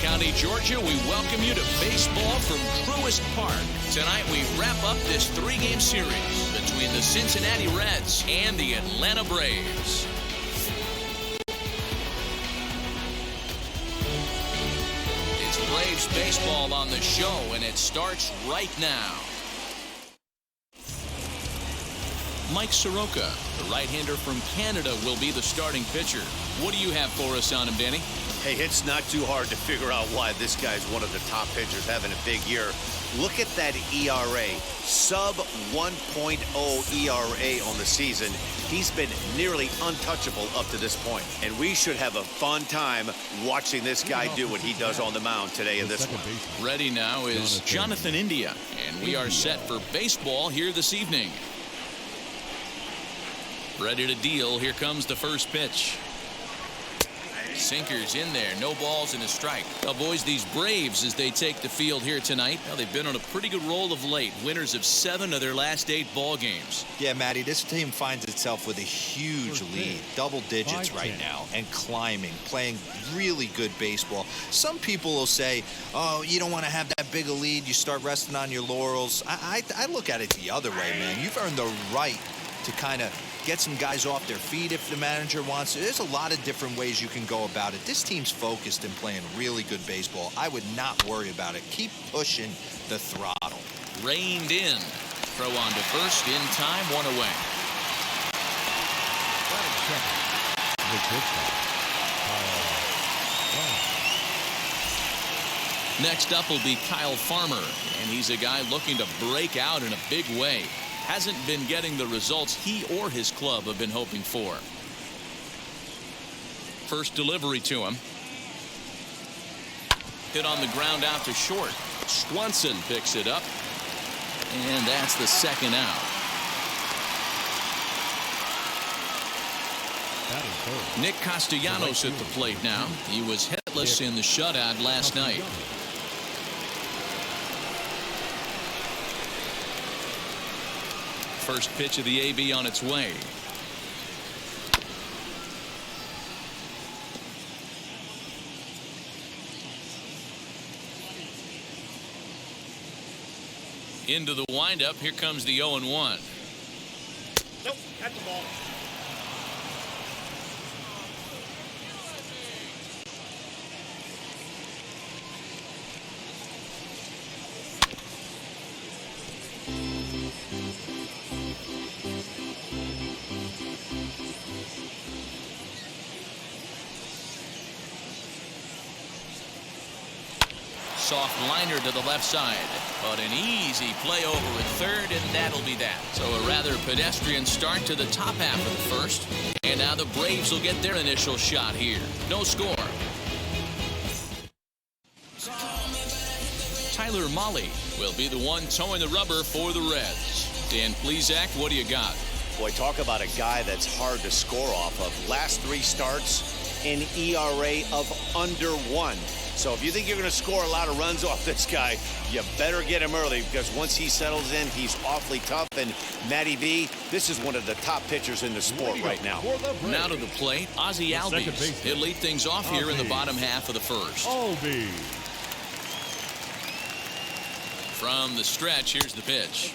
County, Georgia, we welcome you to baseball from Truist Park. Tonight we wrap up this three-game series between the Cincinnati Reds and the Atlanta Braves. It's Braves baseball on the show, and it starts right now. Mike Soroka, the right-hander from Canada, will be the starting pitcher. What do you have for us on him, Danny? Hey, it's not too hard to figure out why this guy's one of the top pitchers having a big year. Look at that ERA, sub 1.0 ERA on the season. He's been nearly untouchable up to this point, and we should have a fun time watching this guy do what he does on the mound today in this one. Ready now is Jonathan India, and we are set for baseball here this evening. Ready to deal. Here comes the first pitch. Sinkers in there. No balls and a strike. Well, boys, these Braves, as they take the field here tonight, well, they've been on a pretty good roll of late. Winners of 7 of their last 8 ball games. Yeah, Matty, this team finds itself with a huge lead, double digits right now, and climbing, playing really good baseball. Some people will say, oh, you don't want to have that big a lead. You start resting on your laurels. I look at it the other way, man. You've earned the right to kind of get some guys off their feet if the manager wants to. There's a lot of different ways you can go about it. This team's focused and playing really good baseball. I would not worry about it. Keep pushing the throttle. Reined in. Throw on to first in time, 1 away. Next up will be Kyle Farmer, and he's a guy looking to break out in a big way. Hasn't been getting the results he or his club have been hoping for. First delivery to him. Hit on the ground out to short. Swanson picks it up. And that's the second out. Nick Castellanos at the plate now. He was hitless in the shutout last night. First pitch of the AB on its way. Into the windup. Here comes the 0-1. Nope, catch the ball. Soft liner to the left side, but an easy play over at third, and that'll be that. So a rather pedestrian start to the top half of the first, and now the Braves will get their initial shot here. No score. Tyler Mahle will be the one towing the rubber for the Reds. Dan Plesac, what do you got? Boy, talk about a guy that's hard to score off of. Last 3 starts, an ERA of under 1. So if you think you're going to score a lot of runs off this guy, you better get him early, because once he settles in, he's awfully tough. And Matty B, this is one of the top pitchers in the sport right now. Now to the plate, Ozzy Albies. He'll lead things off here in the bottom half of the first. From the stretch, here's the pitch.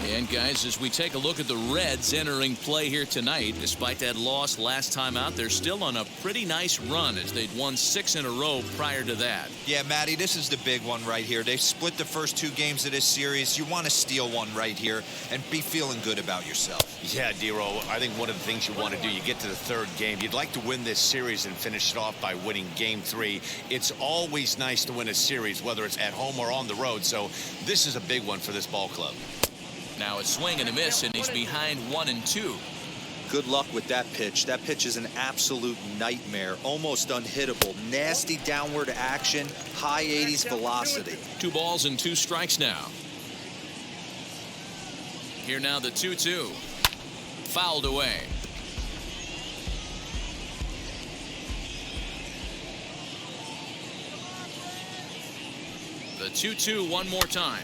And guys, as we take a look at the Reds entering play here tonight, despite that loss last time out, they're still on a pretty nice run as they'd won 6 in a row prior to that. Yeah, Matty, this is the big one right here. They've split the first 2 games of this series. You want to steal one right here and be feeling good about yourself. Yeah, Dero, I think one of the things you want to do, you get to the 3rd game, you'd like to win this series and finish it off by winning game 3. It's always nice to win a series, whether it's at home or on the road. So this is a big one for this ball club. Now a swing and a miss, and he's behind 1-2. Good luck with that pitch. That pitch is an absolute nightmare, almost unhittable. Nasty downward action, high 80s velocity. 2 balls and 2 strikes now. Here now the 2-2. Fouled away. The 2-2 one more time.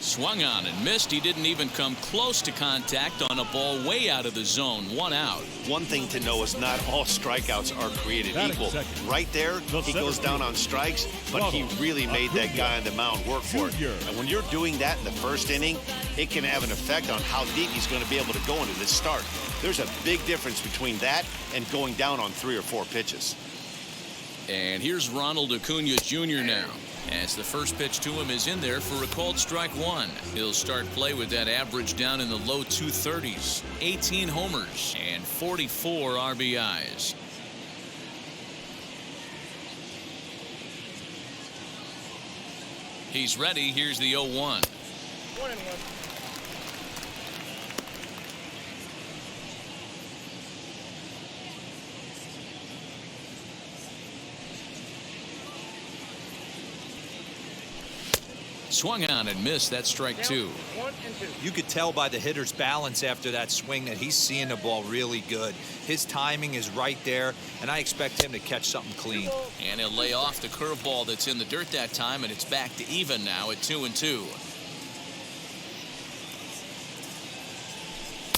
Swung on and missed. He didn't even come close to contact on a ball way out of the zone. 1 out. One thing to know is not all strikeouts are created equal. Right there, he goes down on strikes, but he really made that guy on the mound work for it. And when you're doing that in the first inning, it can have an effect on how deep he's going to be able to go into this start. There's a big difference between that and going down on 3 or 4 pitches. And here's Ronald Acuna Jr. now, as the first pitch to him is in there for a called strike 1. He'll start play with that average down in the low 230s, 18 homers and 44 RBIs. He's ready. Here's the 0-1. 1-1. Swung on and missed. That's strike 2. 1 and 2. You could tell by the hitter's balance after that swing that he's seeing the ball really good. His timing is right there, and I expect him to catch something clean. And he'll lay off the curveball that's in the dirt that time, and it's back to even now at 2-2.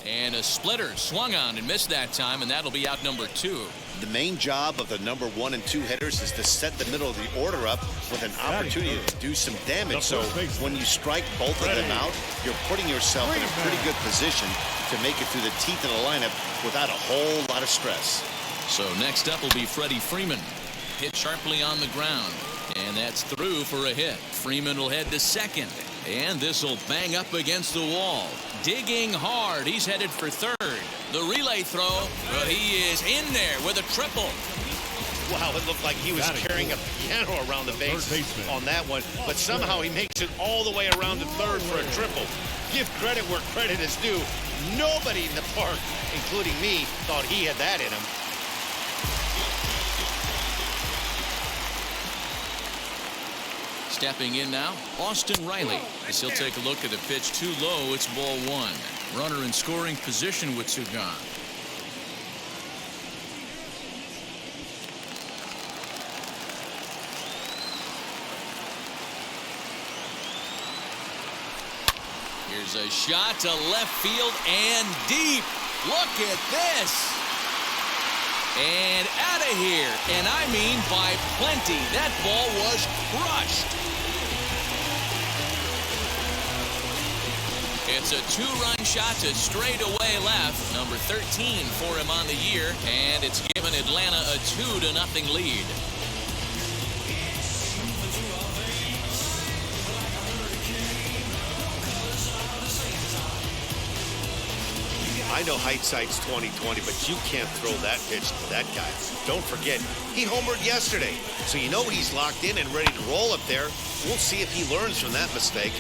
And a splitter swung on and missed that time, and that'll be out number 2. The main job of the number 1 and 2 hitters is to set the middle of the order up with an opportunity to do some damage. So when you strike both of them out, you're putting yourself in a pretty good position to make it through the teeth of the lineup without a whole lot of stress. So next up will be Freddie Freeman. Hit sharply on the ground, and that's through for a hit. Freeman will head to second, and this will bang up against the wall. Digging hard. He's headed for third. The relay throw, but he is in there with a triple. Wow, it looked like he was carrying a piano around the base on that one, but somehow he makes it all the way around to third for a triple. Give credit where credit is due. Nobody in the park, including me, thought he had that in him. Stepping in now, Austin Riley, as he'll take a look at the pitch too low. It's ball 1. Runner in scoring position with 2 gone. Here's a shot to left field and deep. Look at this. And out of here. And I mean by plenty. That ball was crushed. It's a 2-run shot to straightaway left. Number 13 for him on the year. And it's given Atlanta a 2-0 lead. I know hindsight's 20/20, but you can't throw that pitch to that guy. Don't forget, he homered yesterday, so you know he's locked in and ready to roll up there. We'll see if he learns from that mistake.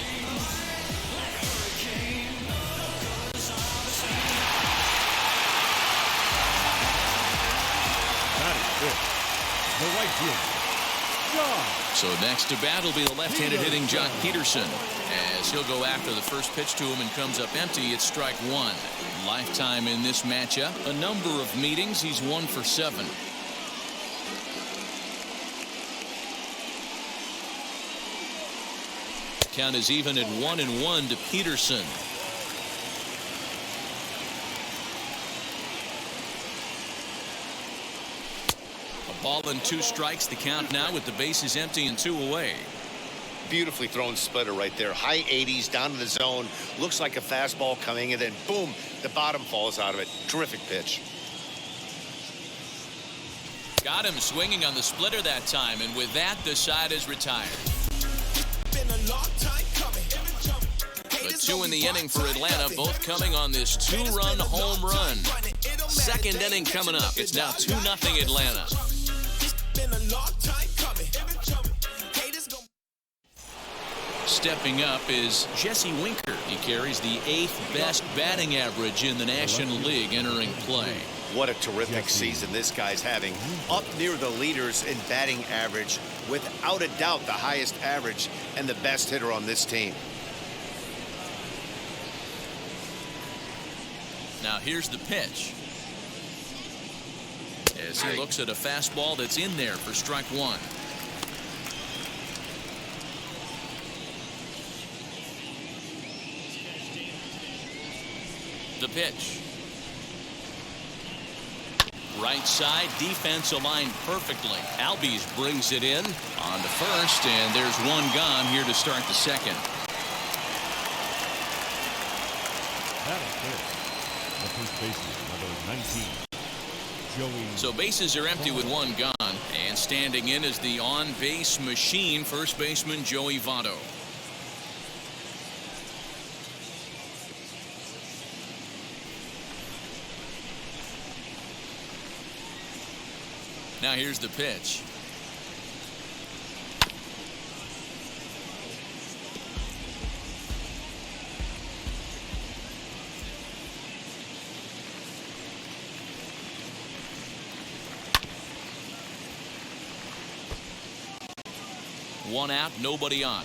The right fielder, John. So next to bat will be the left-handed hitting Jock Peterson, as he'll go after the first pitch to him and comes up empty. It's strike 1. Lifetime in this matchup. A number of meetings. He's 1 for 7. Count is even at 1-1 to Peterson. Ball and 2 strikes. The count now with the bases empty and 2 away. Beautifully thrown splitter right there. High 80s down to the zone. Looks like a fastball coming, and then boom, the bottom falls out of it. Terrific pitch. Got him swinging on the splitter that time, and with that, the side is retired. But 2 in the inning for Atlanta, both coming on this 2-run home run. Second inning coming up. It's now 2-0 Atlanta. Stepping up is Jesse Winker. He carries the 8th best batting average in the National League entering play. What a terrific season this guy's having. Up near the leaders in batting average, without a doubt the highest average and the best hitter on this team. Now here's the pitch. as he looks at a fastball that's in there for strike one. The pitch. Right side, defense aligned perfectly. Albies brings it in on the first, and there's one gone here to start the second. The first baseman, number 19, Joey. So bases are empty with one gone, and standing in is the on-base machine, first baseman Joey Votto. Now here's the pitch. One out, nobody on.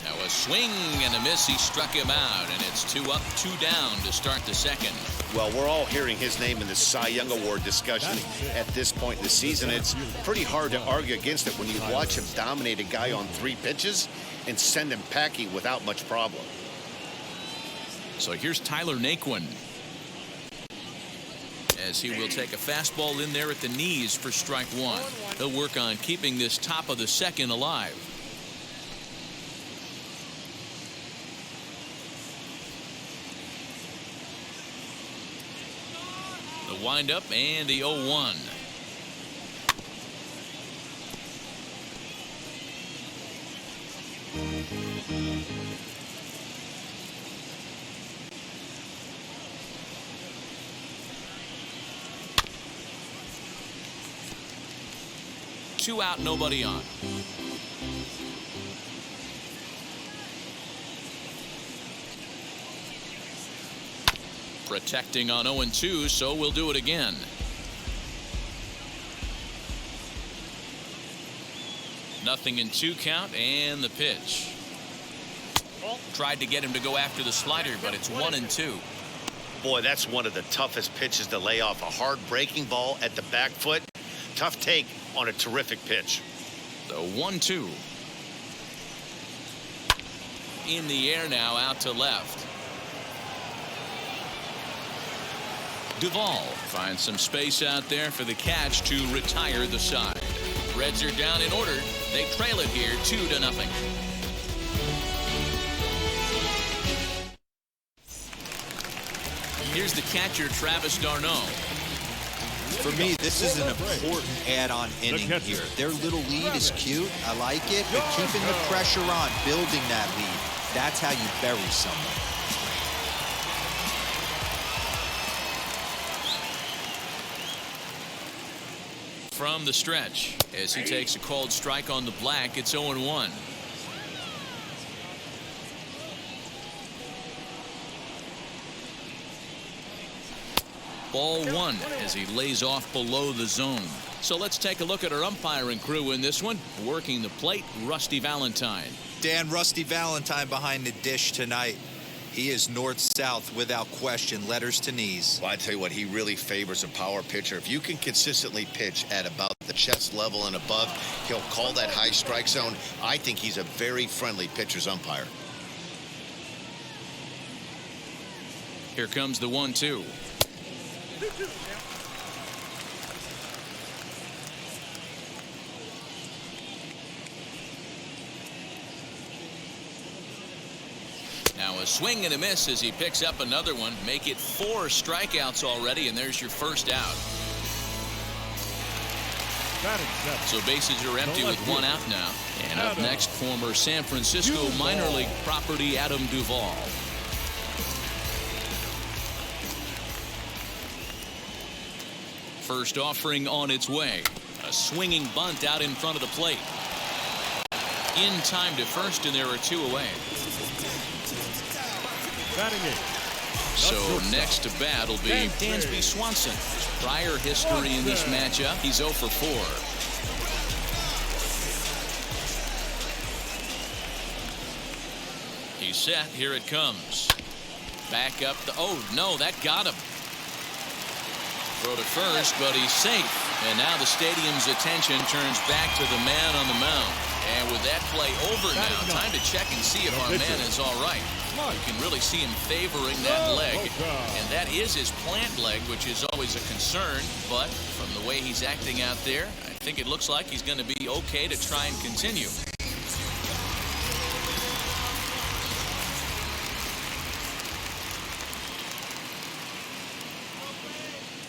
Now a swing and a miss. He struck him out, and it's 2 up, 2 down to start the second. Well, we're all hearing his name in the Cy Young Award discussion at this point in the season. It's pretty hard to argue against it when you watch him dominate a guy on 3 pitches and send him packing without much problem. So here's Tyler Naquin, as he will take a fastball in there at the knees for strike one. He'll work on keeping this top of the second alive. The windup and the 0-1. Two out, nobody on. Protecting on 0-2, so we'll do it again. Nothing in 2 count, and the pitch. Tried to get him to go after the slider, but it's 1-2. Boy, that's one of the toughest pitches to lay off. A hard breaking ball at the back foot. Tough take on a terrific pitch. The 1-2. In the air now, out to left. Duvall finds some space out there for the catch to retire the side. Reds are down in order. They trail it here 2-0. Here's the catcher, Travis d'Arnaud. For me, this is an important add-on inning here. Their little lead is cute. I like it. But keeping the pressure on, building that lead, that's how you bury someone. From the stretch, as he takes a called strike on the black, it's 0-1. Ball one as he lays off below the zone. So let's take a look at our umpiring crew in this one. Working the plate, Rusty Valentine. Dan, Rusty Valentine behind the dish tonight. He is north-south without question, letters to knees. Well, I tell you what, he really favors a power pitcher. If you can consistently pitch at about the chest level and above, he'll call that high strike zone. I think he's a very friendly pitcher's umpire. Here comes the 1-2. Now a swing and a miss as he picks up another one. Make it 4 strikeouts already, and there's your first out. So bases are empty with 1 out now. And up next, former San Francisco minor league property Adam Duvall. First offering on its way. A swinging bunt out in front of the plate. In time to first, and there are 2 away. So next to bat will be Dansby Swanson. Prior history in this matchup, he's 0 for 4. He's set. Here it comes. Back up the. Oh, no, that got him. Throw to first, but he's safe. And now the stadium's attention turns back to the man on the mound. And with that play over now, time to check and see if our man is all right. You can really see him favoring that leg. And that is his plant leg, which is always a concern. But from the way he's acting out there, I think it looks like he's going to be okay to try and continue.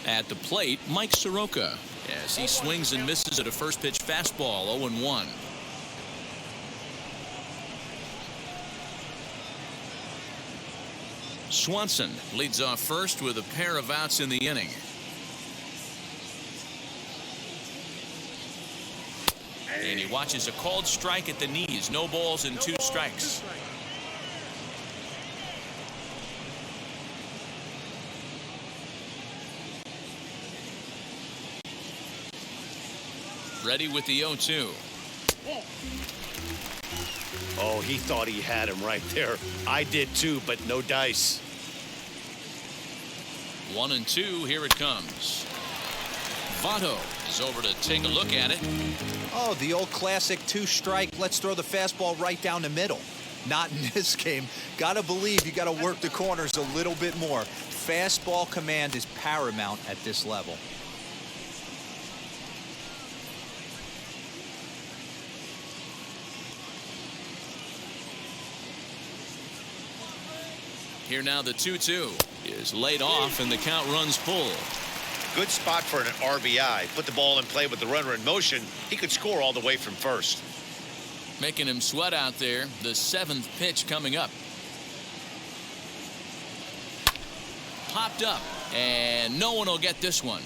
At the plate, Mike Soroka, as he swings and misses at a first pitch fastball, 0-1. Swanson leads off first with a pair of outs in the inning. And he watches a called strike at the knees. No balls and 2 strikes. Ready with the 0-2. Oh, he thought he had him right there. I did too, but no dice. 1-2. Here it comes. Votto is over to take a look at it. Oh, the old classic 2-strike. Let's throw the fastball right down the middle. Not in this game. Gotta believe you gotta work the corners a little bit more. Fastball command is paramount at this level. Here now the 2-2 is laid off and the count runs full. Good spot for an RBI. Put the ball in play with the runner in motion. He could score all the way from first. Making him sweat out there. The 7th pitch coming up. Popped up, and no one will get this one.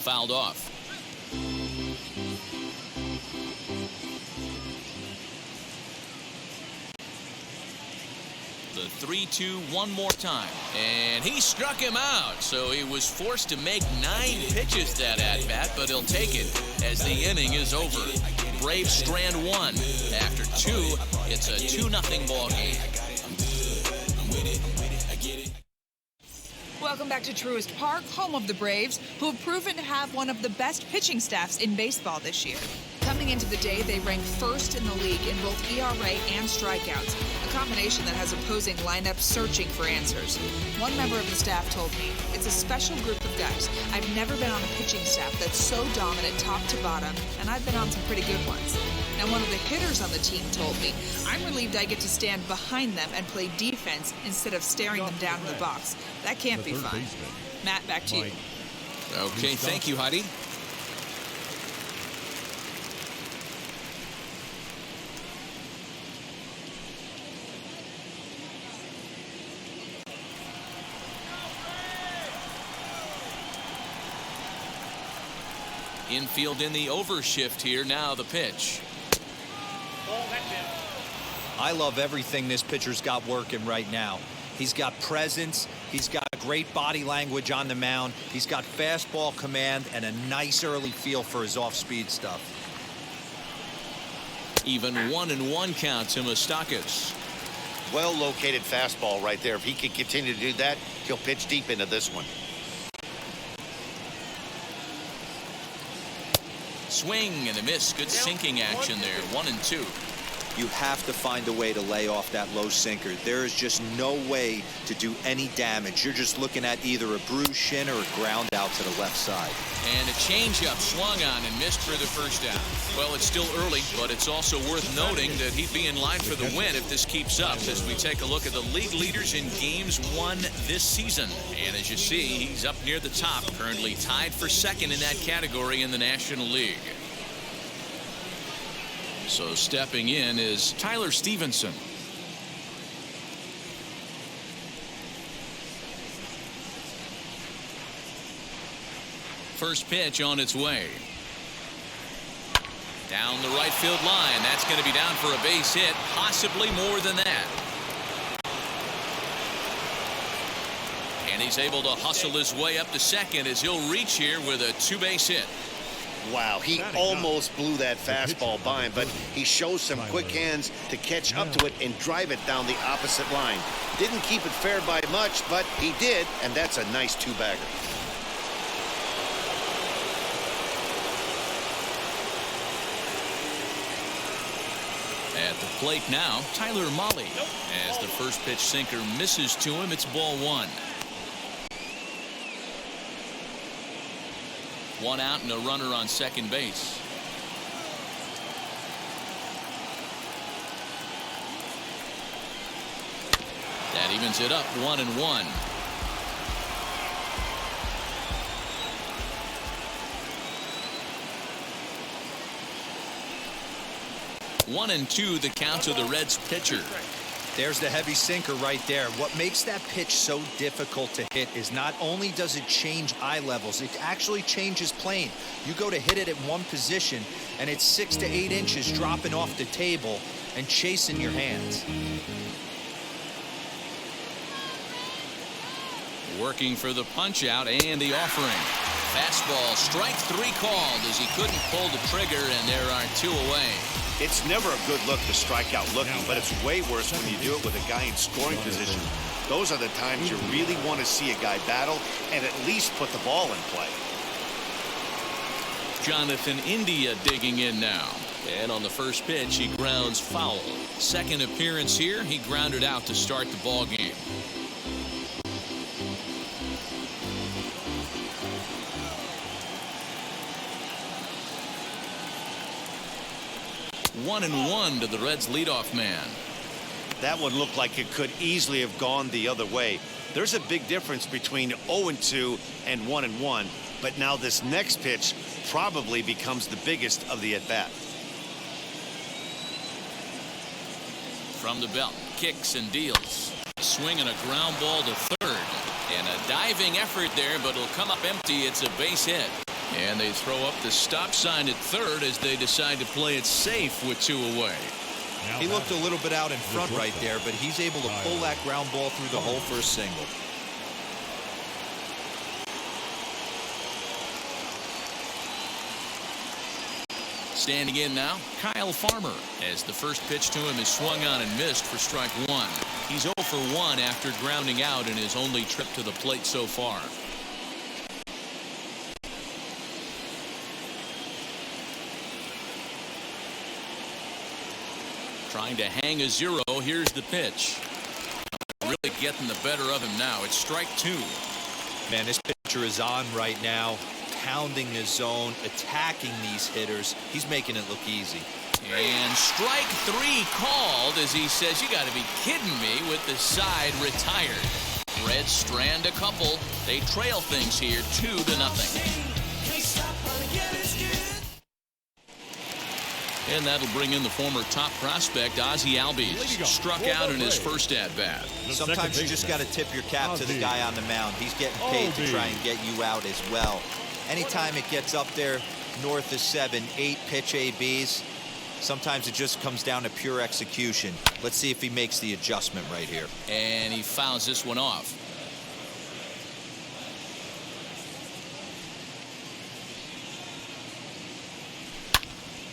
Fouled off. The 3-2 one more time, and he struck him out, so he was forced to make 9 pitches that at bat, but he'll take it as the inning is over. Braves strand 1. After 2, it's a 2-0 ball game. Welcome back to Truist Park, home of the Braves, who have proven to have one of the best pitching staffs in baseball this year. Coming into the day, they ranked first in the league in both ERA and strikeouts, a combination that has opposing lineups searching for answers. One member of the staff told me, "It's a special group of guys. I've never been on a pitching staff that's so dominant top to bottom, and I've been on some pretty good ones." Now, one of the hitters on the team told me, "I'm relieved I get to stand behind them and play defense instead of staring them down in the box. That can't be fun." Matt, back to you. Okay, thank you, Heidi. Infield in the overshift here. Now the pitch. I love everything this pitcher's got working right now. He's got presence. He's got great body language on the mound. He's got fastball command and a nice early feel for his off-speed stuff. Even 1-1 count to Moustakas. Well located fastball right there. If he can continue to do that, he'll pitch deep into this one. Swing and a miss. Good sinking action there. 1-2. You have to find a way to lay off that low sinker. There is just no way to do any damage. You're just looking at either a bruised shin or a ground out to the left side. And a changeup swung on and missed for the first down. Well, it's still early, but it's also worth noting that he'd be in line for the win if this keeps up as we take a look at the league leaders in games won this season. And as you see, he's up near the top, currently tied for second in that category in the National League. So stepping in is Tyler Stevenson. First pitch on its way. Down the right field line. That's going to be down for a base hit, possibly more than that. And he's able to hustle his way up to second as he'll reach here with a two-base hit. Wow, he almost blew that fastball by him, but he shows some quick hands to catch up to it and drive it down the opposite line. Didn't keep it fair by much, but he did, and that's a nice two-bagger. At the plate now, Tyler Mahle. As the first pitch sinker misses to him, it's ball one. One out and a runner on second base. That evens it up 1-1. One and two, the count to the Reds pitcher. There's the heavy sinker right there. What makes that pitch so difficult to hit is not only does it change eye levels, it actually changes plane. You go to hit it at one position and it's 6 to 8 inches dropping off the table and chasing your hands. Working for the punch out and the offering. Fastball, strike three called as he couldn't pull the trigger, and there are two away. It's never a good look to strike out looking, but it's way worse when you do it with a guy in scoring position. Those are the times you really want to see a guy battle and at least put the ball in play. Jonathan India digging in now. And on the first pitch, he grounds foul. Second appearance here, he grounded out to start the ball game. One and one to the Reds leadoff man. That one looked like it could easily have gone the other way. There's a big difference between 0-2 and 1-1, but now this next pitch probably becomes the biggest of the at-bat. From the belt, kicks and deals. Swing and a ground ball to third. And a diving effort there, but it'll come up empty. It's a base hit. And they throw up the stop sign at third as they decide to play it safe with two away. He looked a little bit out in front right there, but he's able to pull that ground ball through the hole for a single. Standing in now, Kyle Farmer, as the first pitch to him is swung on and missed for strike one. He's 0 for 1 after grounding out in his only trip to the plate so far. Trying to hang a zero. Here's the pitch. Really getting the better of him now. It's strike two. Man, this pitcher is on right now, pounding the zone, attacking these hitters. He's making it look easy. And strike three called as he says, you got to be kidding me, with the side retired. Reds strand a couple. They trail things here 2-0. And that'll bring in the former top prospect, Ozzy Albies. Struck out in his first at-bat. Sometimes you just got to tip your cap to the guy on the mound. He's getting paid to try and get you out as well. Anytime it gets up there north of 7, 8 pitch ABs, sometimes it just comes down to pure execution. Let's see if he makes the adjustment right here. And he fouls this one off.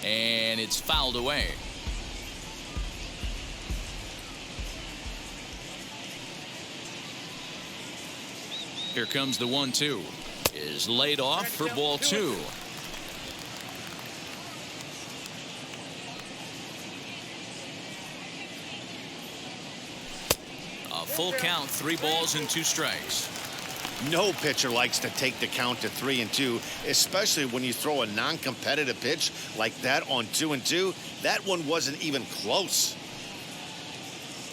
And it's fouled away. Here comes the 1-2. Is laid off for ball two. A full count, 3 balls and 2 strikes. No pitcher likes to take the count to 3-2, especially when you throw a non-competitive pitch like that on 2-2. That one wasn't even close.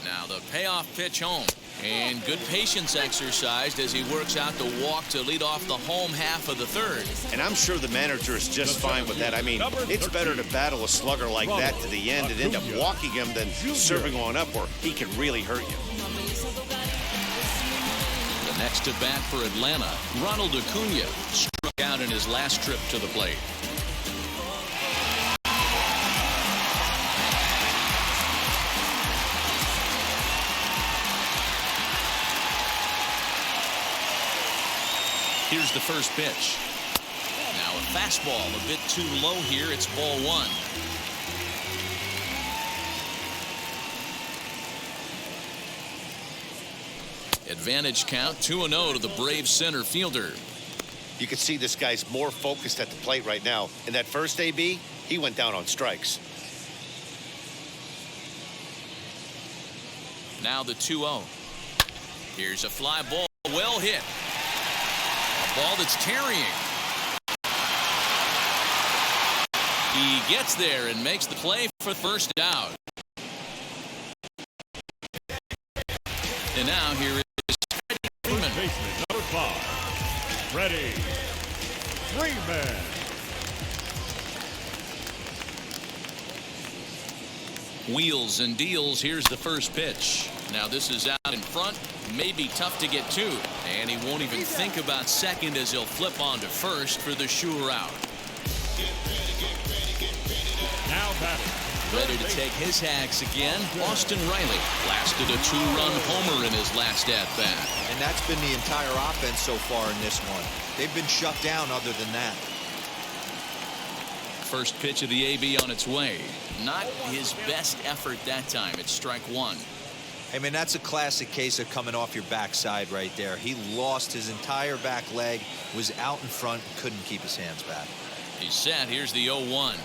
Now the payoff pitch home. And good patience exercised as he works out the walk to lead off the home half of the third. And I'm sure the manager is just fine with that. I mean, it's better to battle a slugger like that to the end and end up walking him than serving on up where he can really hurt you. The next to bat for Atlanta, Ronald Acuna, struck out in his last trip to the plate. Here's the first pitch. Now a fastball a bit too low here. It's ball one. Advantage count 2-0 to the Braves center fielder. You can see this guy's more focused at the plate right now. In that first AB, he went down on strikes. Now the 2-0. Here's a fly ball. Well hit. A ball that's tarrying. He gets there and makes the play for first out. And now here is Freddie Freeman. Baseman number 5, Freddie Freeman. Wheels and deals. Here's the first pitch. Now this is out in front. May be tough to get to. And he won't even think about second as he'll flip on to first for the sure out. Now batting. Ready to take his hacks again. Austin Riley blasted a 2-run homer in his last at-bat. And that's been the entire offense so far in this one. They've been shut down other than that. First pitch of the AB on its way. Not his best effort that time. It's strike one. I mean, that's a classic case of coming off your backside right there. He lost his entire back leg, was out in front, couldn't keep his hands back. He's set. Here's the 0-1.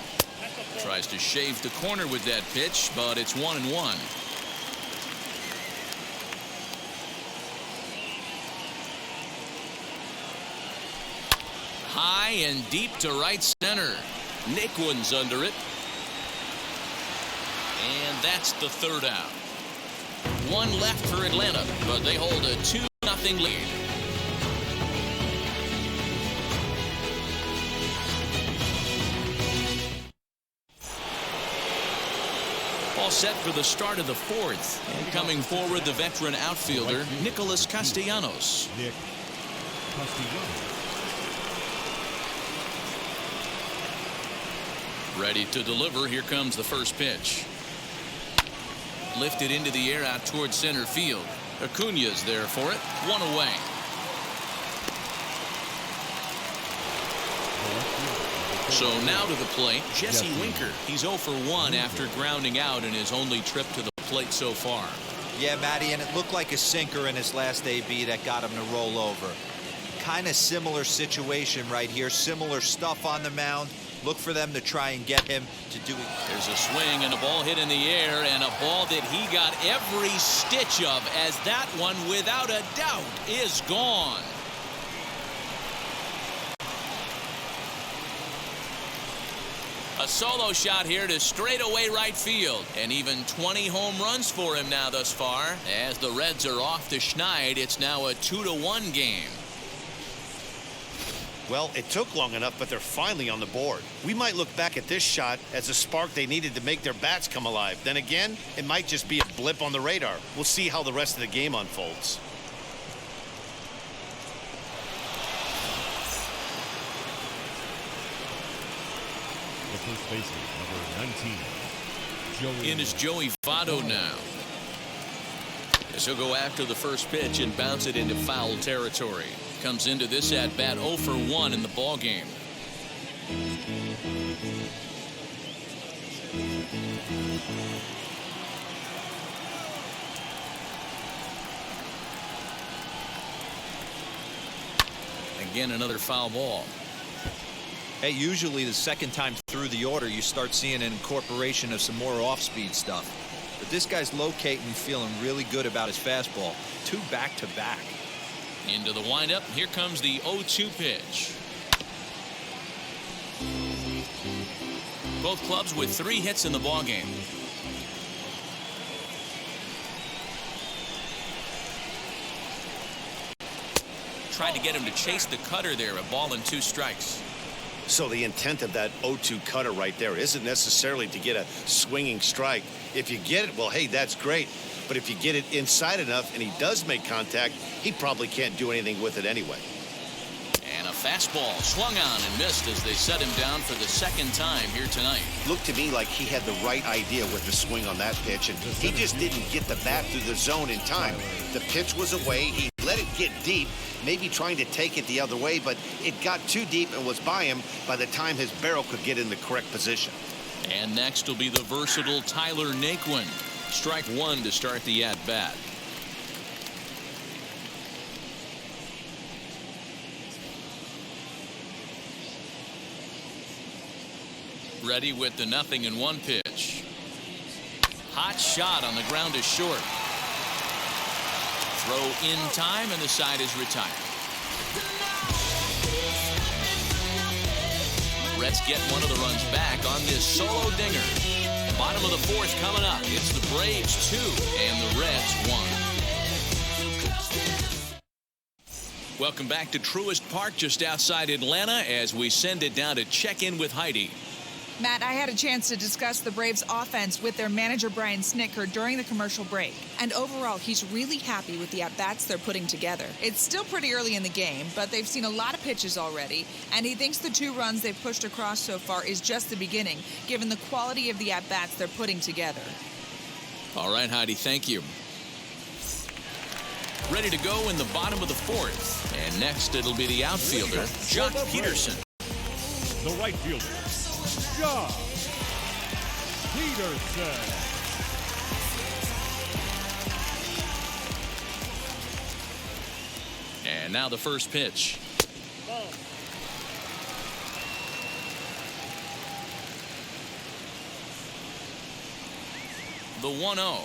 Tries to shave the corner with that pitch, but it's 1-1. High and deep to right center. Naquin's under it. And that's the third out. One left for Atlanta, but they hold a 2-0 lead. All set for the start of the fourth. And coming forward, the veteran outfielder, Nicholas Castellanos. Nick Castellanos. Ready to deliver. Here comes the first pitch. Lifted into the air out towards center field. Acuna's there for it. One away. So now to the plate, Jesse Winker. He's 0 for 1 after grounding out in his only trip to the plate so far. Yeah, Matty, and it looked like a sinker in his last AB that got him to roll over. Kind of similar situation right here. Similar stuff on the mound. Look for them to try and get him to do it. There's a swing and a ball hit in the air, and a ball that he got every stitch of, as that one, without a doubt, is gone. A solo shot here to straightaway right field, and even 20 home runs for him now thus far. As the Reds are off to Schneid, it's now a 2-1 game. Well, it took long enough, but they're finally on the board. We might look back at this shot as a spark they needed to make their bats come alive. Then again, it might just be a blip on the radar. We'll see how the rest of the game unfolds. The first baseman, number 19, Joey. In is Joey Votto now. As he'll go after the first pitch and bounce it into foul territory. Comes into this at bat 0 for 1 in the ball game. Again, another foul ball. Hey, usually the second time through the order, you start seeing an incorporation of some more off-speed stuff. But this guy's locating and feeling really good about his fastball. 2 back-to-back. Into the windup. Here comes the 0-2 pitch. Both clubs with 3 hits in the ball game. Tried to get him to chase the cutter there. A ball and 2 strikes. So the intent of that 0-2 cutter right there isn't necessarily to get a swinging strike. If you get it, well, hey, that's great. But if you get it inside enough and he does make contact, he probably can't do anything with it anyway. And a fastball swung on and missed as they set him down for the second time here tonight. Looked to me like he had the right idea with the swing on that pitch, and he just didn't get the bat through the zone in time. The pitch was away. He let let it get deep, maybe trying to take it the other way, but it got too deep and was by him by the time his barrel could get in the correct position. And next will be the versatile Tyler Naquin. Strike one to start the at-bat. Ready with the 0-1 pitch. Hot shot on the ground is short. Throw in time and the side is retired. Reds get one of the runs back on this solo dinger. Bottom of the fourth coming up. It's the Braves 2 and the Reds 1. Welcome back to Truist Park just outside Atlanta as we send it down to check in with Heidi. Matt, I had a chance to discuss the Braves offense with their manager Brian Snitker during the commercial break. And overall, he's really happy with the at-bats they're putting together. It's still pretty early in the game, but they've seen a lot of pitches already. And he thinks the 2 runs they've pushed across so far is just the beginning, given the quality of the at-bats they're putting together. All right, Heidi, thank you. Ready to go in the bottom of the fourth. And next it'll be the outfielder, Jock Peterson. The right fielder, Jock Peterson. And now the first pitch. The 1-0.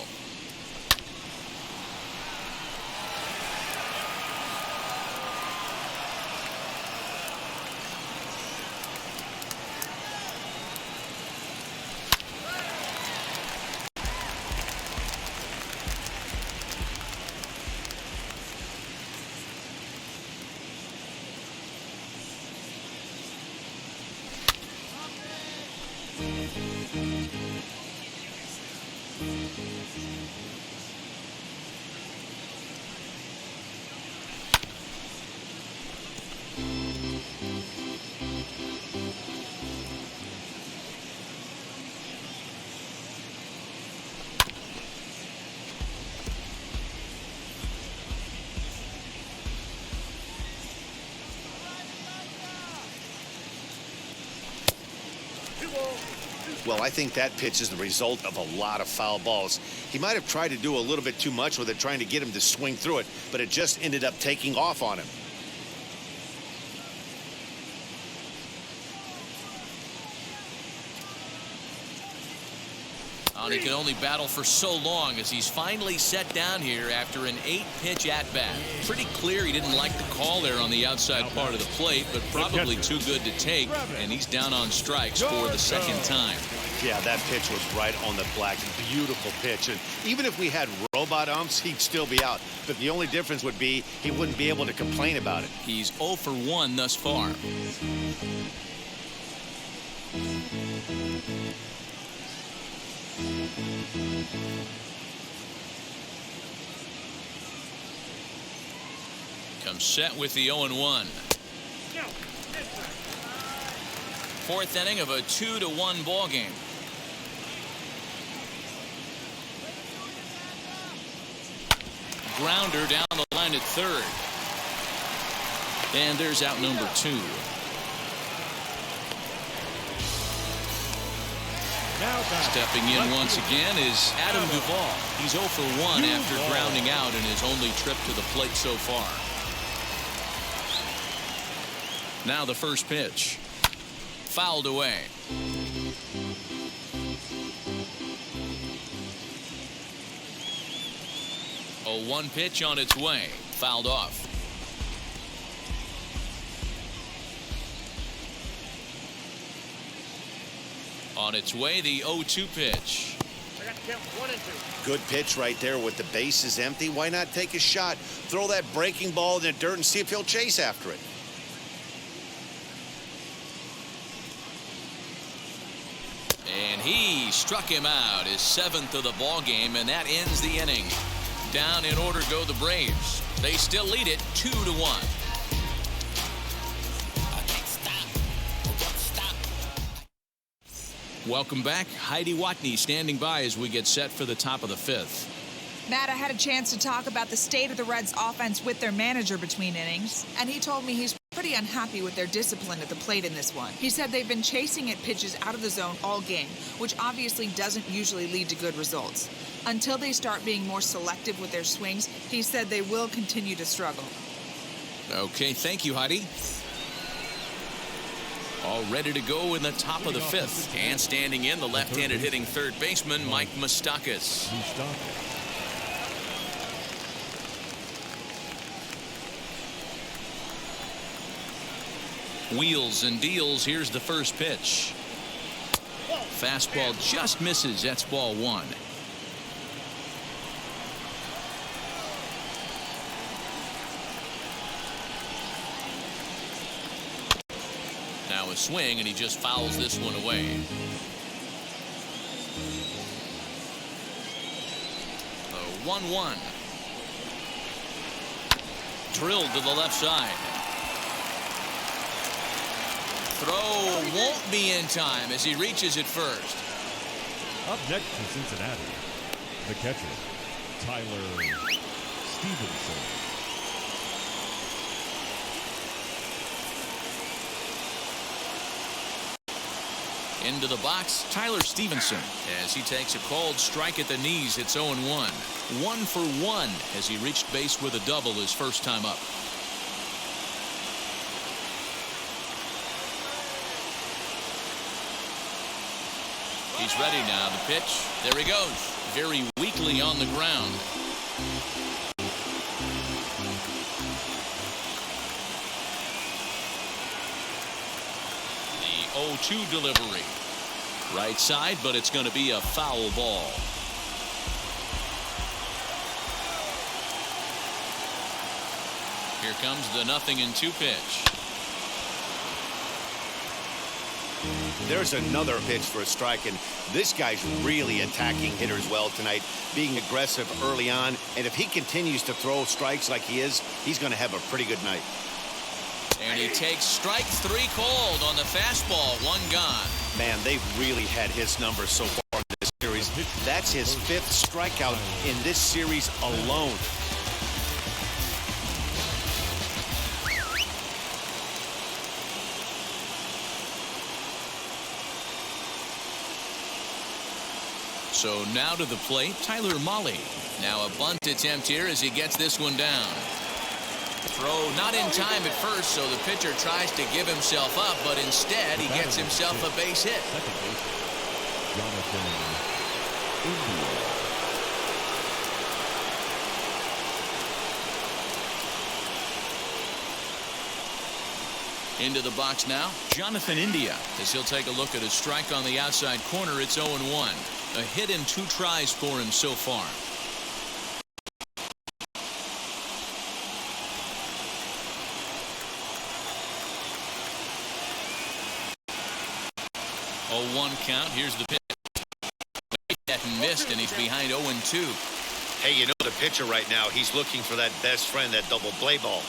Well, I think that pitch is the result of a lot of foul balls. He might have tried to do a little bit too much with it, trying to get him to swing through it, but it just ended up taking off on him. He can only battle for so long as he's finally set down here after an 8-pitch at-bat. Pretty clear he didn't like the call there on the outside part of the plate, but probably too good to take, and he's down on strikes for the second time. Yeah, that pitch was right on the black. Beautiful pitch. And even if we had robot umps, he'd still be out. But the only difference would be he wouldn't be able to complain about it. He's 0 for 1 thus far. Comes set with the 0-1. Fourth inning of a 2-1 ball game. Grounder down the line at third. And there's out number 2. Stepping in once again is Adam Duvall. He's 0 for 1 after grounding out in his only trip to the plate so far. Now the first pitch. Fouled away. A 1 pitch on its way. Fouled off. On its way, the 0-2 pitch. Good pitch right there with the bases empty. Why not take a shot? Throw that breaking ball in the dirt and see if he'll chase after it. And he struck him out, his 7th of the ball game, and that ends the inning. Down in order go the Braves. They still lead it 2-1. Welcome back. Heidi Watney standing by as we get set for the top of the 5th. Matt, I had a chance to talk about the state of the Reds' offense with their manager between innings, and he told me he's pretty unhappy with their discipline at the plate in this one. He said they've been chasing at pitches out of the zone all game, which obviously doesn't usually lead to good results. Until they start being more selective with their swings, he said they will continue to struggle. Okay, thank you, Heidi. All ready to go in the top of the fifth. And standing in, the left-handed hitting third baseman, Mike Moustakas. Wheels and deals. Here's the first pitch. Fastball just misses. That's ball one. Now a swing, and he just fouls this one away. The 1-1. Drilled to the left side. Throw won't be in time as he reaches it first. Up next for Cincinnati, the catcher, Tyler Stevenson. Into the box, Tyler Stevenson, as he takes a called strike at the knees. It's 0-1. 1 for 1 as he reached base with a double his first time up. He's ready now. The pitch. There he goes. Very weakly on the ground. The 0-2 delivery. Right side, but it's going to be a foul ball. Here comes the 0-2 pitch. There's another pitch for a strike, and this guy's really attacking hitters well tonight, being aggressive early on. And if he continues to throw strikes like he is, he's going to have a pretty good night. And he takes strike 3 called on the fastball. 1 gone. Man, they've really had his number so far in this series. That's his 5th strikeout in this series alone. So now to the plate, Tyler Mahle. Now a bunt attempt here as he gets this one down. Throw not in time at first, so the pitcher tries to give himself up, but instead he gets himself a base hit. Into the box now, Jonathan India, as he'll take a look at a strike on the outside corner. It's 0-1. A hit in 2 tries for him so far. Oh, 1 count. Here's the pitch. That missed, and he's behind 0-2. Hey, you know the pitcher right now, he's looking for that best friend, that double play ball.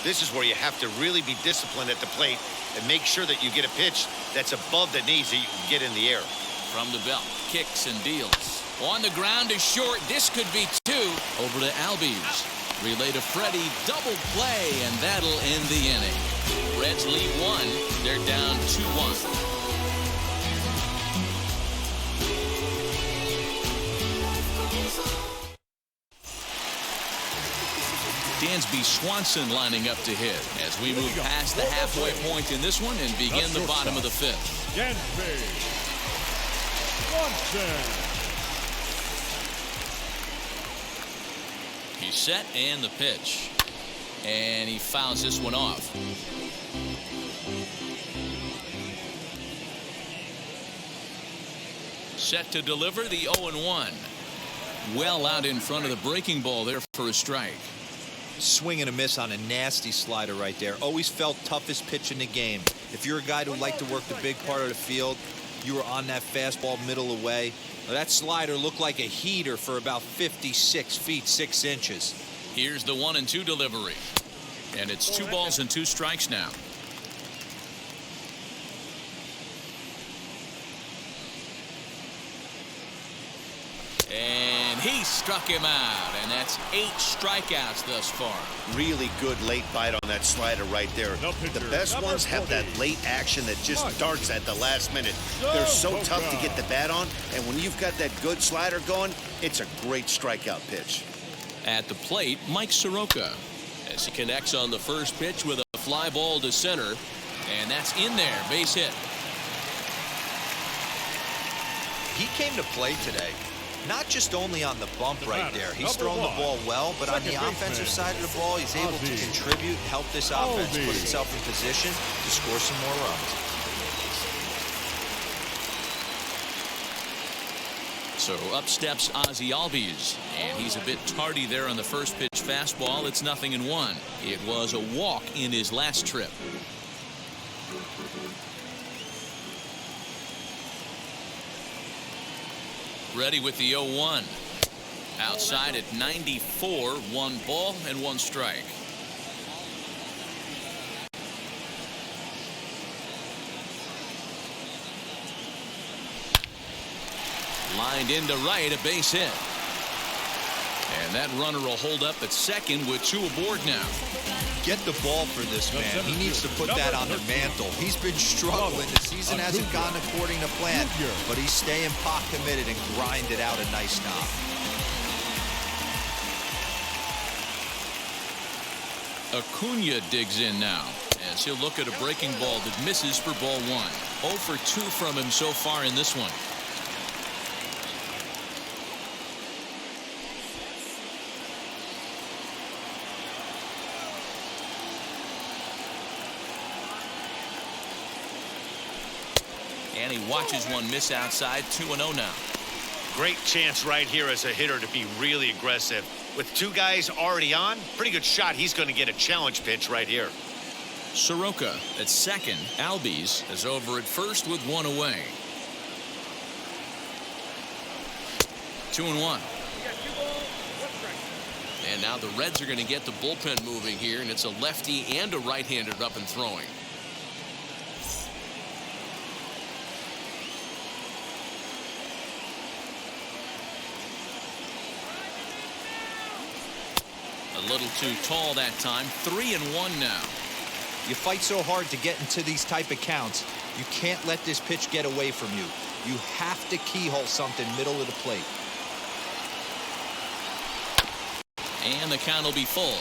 This is where you have to really be disciplined at the plate and make sure that you get a pitch that's above the knees that you can get in the air. From the belt, kicks and deals. On the ground is short. This could be 2. Over to Albies. Relay to Freddie. Double play, and that'll end the inning. Reds lead 1. They're down 2-1. Dansby Swanson lining up to hit as we move past the halfway point in this one and begin the bottom of the 5th. Dansby Swanson. He's set, and the pitch. And he fouls this one off. Set to deliver the 0-1. Well out in front of the breaking ball there for a strike. Swing and a miss on a nasty slider right there. Always felt toughest pitch in the game. If you're a guy who liked to work the big part of the field, you were on that fastball middle away. That slider looked like a heater for about 56 feet 6 inches. Here's the 1-2 delivery. And it's 2 balls and 2 strikes now. And And he struck him out, and that's 8 strikeouts thus far. Really good late bite on that slider right there. The best ones have that late action that just darts at the last minute. They're so tough to get the bat on, and when you've got that good slider going, it's a great strikeout pitch. At the plate, Mike Soroka, as he connects on the first pitch with a fly ball to center, and that's in there, base hit. He came to play today, not just only on the bump right there. He's thrown the ball well, but on the offensive side of the ball, he's able to contribute and help this offense put itself in position to score some more runs. So up steps Ozzy Albies, and he's a bit tardy there on the first pitch fastball. It's 0-1. It was a walk in his last trip. Ready with the 0-1. Outside at 94, 1 ball and 1 strike. Lined into right, a base hit. And that runner will hold up at second with 2 aboard now. Get the ball for this man. He needs to put that on the mantle. He's been struggling. The season hasn't gone according to plan, but he's staying pot committed and grinded out a nice knock. Acuna digs in now as he'll look at a breaking ball that misses for ball 1. 0 for 2 from him so far in this one. And he watches one miss outside. 2-0 now. Great chance right here as a hitter to be really aggressive. With 2 guys already on, pretty good shot. He's going to get a challenge pitch right here. Soroka at second. Albies is over at first with 1 away. 2-1. And now the Reds are going to get the bullpen moving here, and it's a lefty and a right-hander up and throwing. A little too tall that time. 3-1 now. You fight so hard to get into these type of counts. You can't let this pitch get away from you. You have to keyhole something middle of the plate. And the count will be full.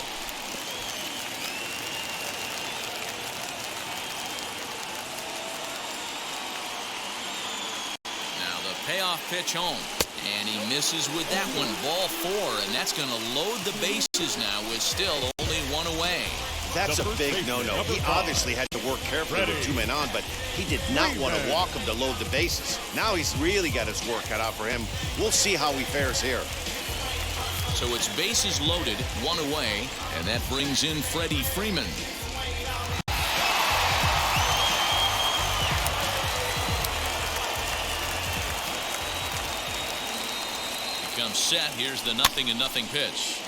Now the payoff pitch home. And he misses with that one. Ball 4, and that's going to load the bases now with still only 1 away. That's a big no-no. He obviously had to work carefully with 2 men on, but he did not want to walk him to load the bases. Now he's really got his work cut out for him. We'll see how he fares here. So it's bases loaded, 1 away, and that brings in Freddie Freeman. Comes set. Here's the 0-0 pitch.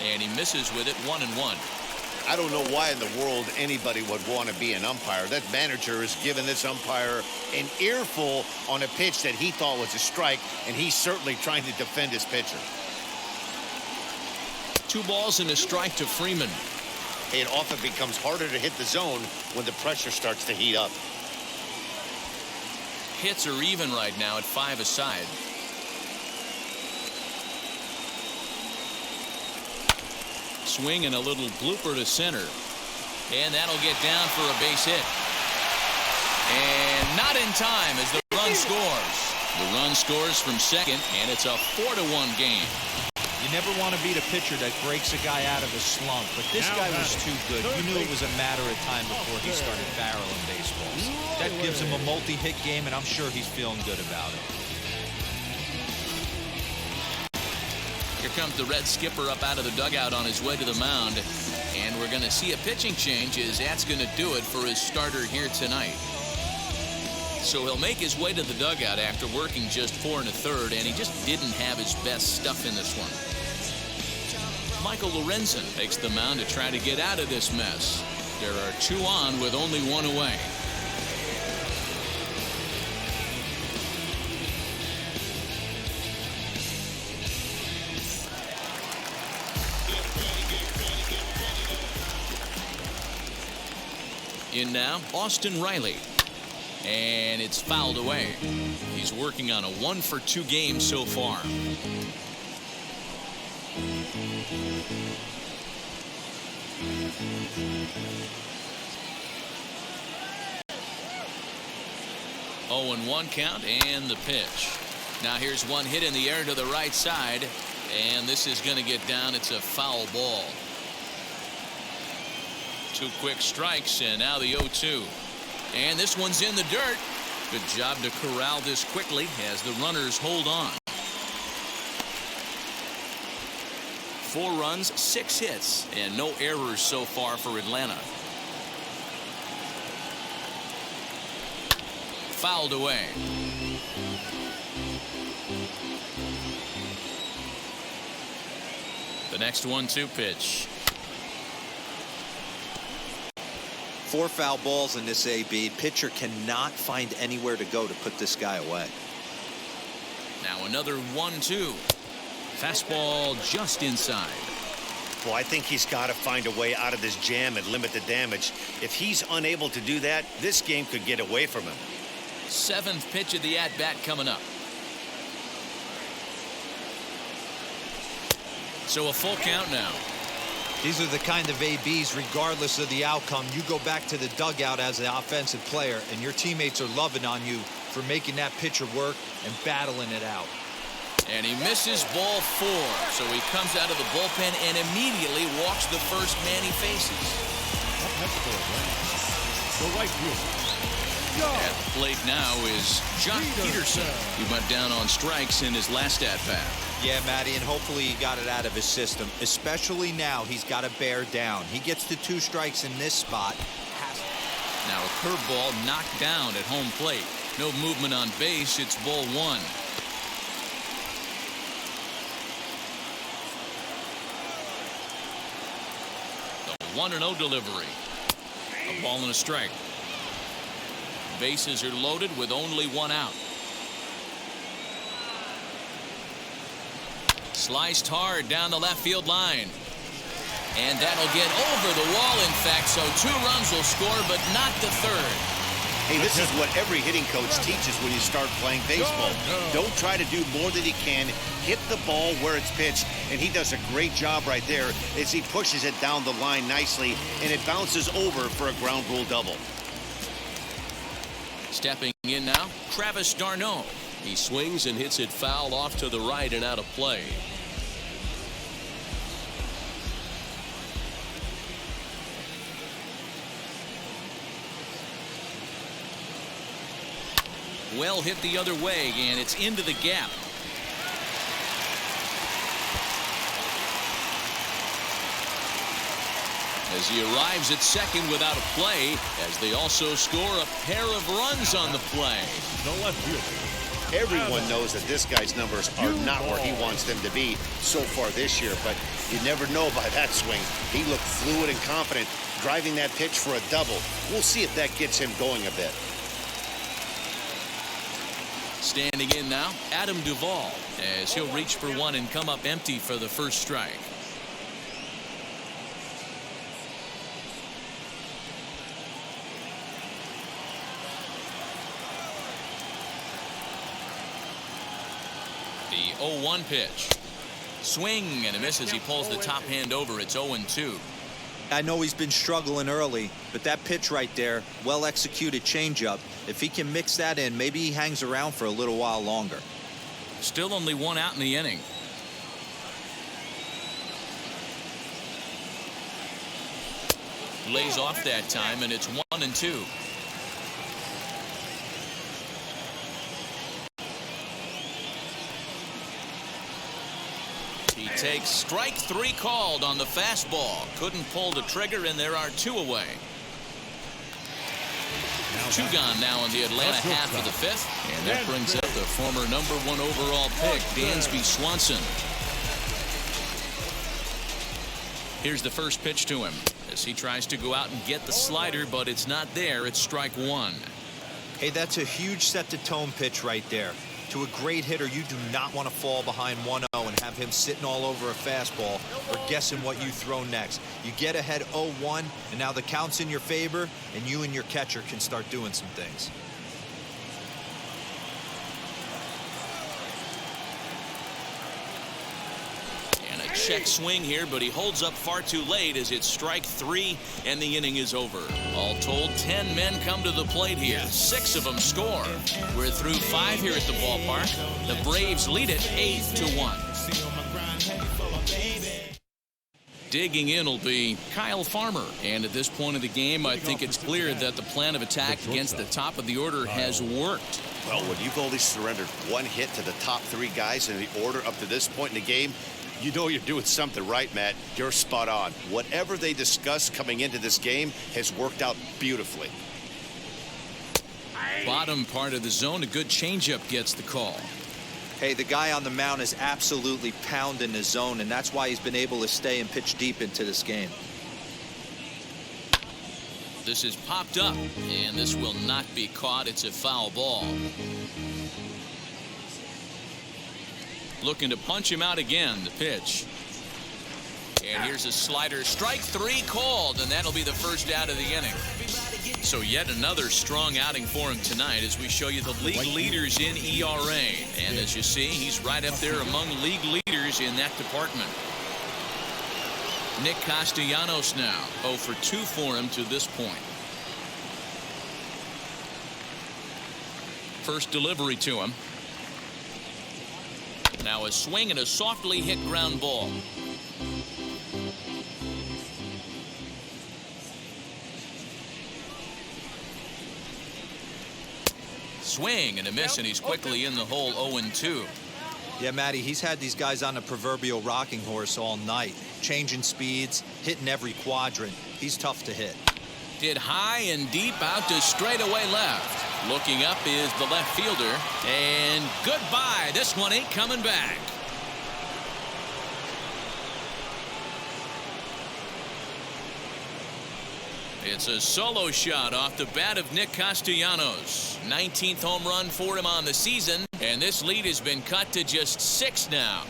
And he misses with it. 1-1. I don't know why in the world anybody would want to be an umpire. That manager has given this umpire an earful on a pitch that he thought was a strike, and he's certainly trying to defend his pitcher. 2 balls and a strike to Freeman. It often becomes harder to hit the zone when the pressure starts to heat up. Hits are even right now at 5 aside. Swing and a little blooper to center. And that'll get down for a base hit. And not in time as the run scores. The run scores from second, and it's a 4-1 game. You never want to beat a pitcher that breaks a guy out of a slump, but this guy was too good. You knew it was a matter of time before he started barreling baseballs. That gives him a multi-hit game, and I'm sure he's feeling good about it. Here comes the Red skipper up out of the dugout on his way to the mound, and we're going to see a pitching change as that's going to do it for his starter here tonight. So he'll make his way to the dugout after working just 4 1/3, and he just didn't have his best stuff in this one. Michael Lorenzen takes the mound to try to get out of this mess. There are 2 on with only 1 away. In now, Austin Riley. And it's fouled away. He's working on a 1-for-2 game so far. Oh, and 1 count and the pitch. Now here's one hit in the air to the right side. And this is going to get down. It's a foul ball. 2 quick strikes and now the 0-2. And this one's in the dirt. Good job to corral this quickly as the runners hold on. 4 runs, 6 hits, and no errors so far for Atlanta. Fouled away. The next 1-2 pitch. 4 foul balls in this AB. Pitcher cannot find anywhere to go to put this guy away. Now another 1-2. Fastball just inside. Well, I think he's got to find a way out of this jam and limit the damage. If he's unable to do that, this game could get away from him. 7th pitch of the at-bat coming up. So a full count now. These are the kind of ABs, regardless of the outcome, you go back to the dugout as an offensive player, and your teammates are loving on you for making that pitcher work and battling it out. And he misses ball 4. So he comes out of the bullpen and immediately walks the first man he faces. Up next for Atlanta, the right fielder. At the plate now is Jock Peterson. He went down on strikes in his last at-bat. Yeah, Matty, and hopefully he got it out of his system, especially now he's got to bear down. He gets to 2 strikes in this spot. Now a curveball knocked down at home plate. No movement on base. It's ball 1. The 1-0 delivery. A ball and a strike. Bases are loaded with only 1 out. Sliced hard down the left field line. And that'll get over the wall, in fact, so 2 runs will score, but not the 3rd. Hey, this is what every hitting coach teaches when you start playing baseball. Don't try to do more than you can. Hit the ball where it's pitched, and he does a great job right there as he pushes it down the line nicely, and it bounces over for a ground rule double. Stepping in now, Travis d'Arnaud. He swings and hits it foul off to the right and out of play. Well hit the other way, and it's into the gap. As he arrives at second without a play, as they also score a pair of runs on the play. The left fielder. Everyone knows that this guy's numbers are not where he wants them to be so far this year, but you never know by that swing. He looked fluid and confident, driving that pitch for a double. We'll see if that gets him going a bit. Standing in now, Adam Duvall, as he'll reach for one and come up empty for the first strike. The 0-1 pitch. Swing and a miss as he pulls the top hand over. It's 0-2. I know he's been struggling early, but that pitch right there, well executed changeup. If he can mix that in, maybe he hangs around for a little while longer. Still only 1 out in the inning. Lays off that time, and it's 1-2. He takes strike 3 called on the fastball. Couldn't pull the trigger, and there are 2 away. 2 gone now in the Atlanta half of the 5th. And that brings up the former #1 overall pick, Dansby Swanson. Here's the first pitch to him. as he tries to go out and get the slider, but it's not there. It's strike one. Hey, that's a huge set-the-tone pitch right there. To a great hitter, you do not want to fall behind 1-0 and have him sitting all over a fastball or guessing what you throw next. You get ahead 0-1, and now the count's in your favor, and you and your catcher can start doing some things. And a check swing here, but he holds up far too late as it's strike three, and the inning is over. All told, 10 men come to the plate here. 6 of them score. We're through 5 here at the ballpark. The Braves lead it 8-1. Digging in will be Kyle Farmer. And at this point of the game, I think it's clear that the plan of attack against the top of the order has worked. Well, when you've only surrendered 1 hit to the top 3 guys in the order up to this point in the game, you know you're doing something right, Matt. You're spot on. Whatever they discussed coming into this game has worked out beautifully. Bottom part of the zone, a good changeup gets the call. Hey, the guy on the mound is absolutely pounding the zone, and that's why he's been able to stay and pitch deep into this game. This is popped up, and this will not be caught. It's a foul ball. Looking to punch him out again, the pitch. And here's a slider. Strike 3 called, and that'll be the first out of the inning. So yet another strong outing for him tonight as we show you the league leaders in ERA. And as you see, he's right up there among league leaders in that department. Nick Castellanos now 0 for 2 for him to this point. First delivery to him. Now a swing and a softly hit ground ball. Swing and a miss, and he's quickly in the hole. 0-2. Yeah, Matty, he's had these guys on the proverbial rocking horse all night, changing speeds, hitting every quadrant. He's tough to hit. Did high and deep out to straightaway left. Looking up is the left fielder, and goodbye. This one ain't coming back. It's a solo shot off the bat of Nick Castellanos. 19th home run for him on the season, and this lead has been cut to just 6 now.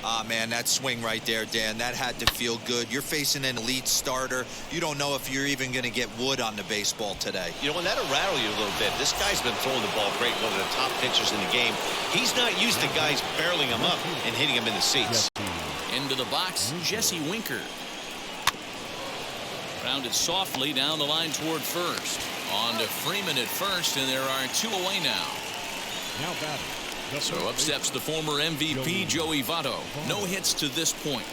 Ah, man, that swing right there, Dan, that had to feel good. You're facing an elite starter. You don't know if you're even going to get wood on the baseball today. You know, and that'll rattle you a little bit. This guy's been throwing the ball great, one of the top pitchers in the game. He's not used to guys barreling him up and hitting him in the seats. Into the box, Jesse Winker. Rounded softly down the line toward first. On to Freeman at first, and there are 2 away now. Now batting. So up steps the former MVP, Joey Votto. No hits to this point.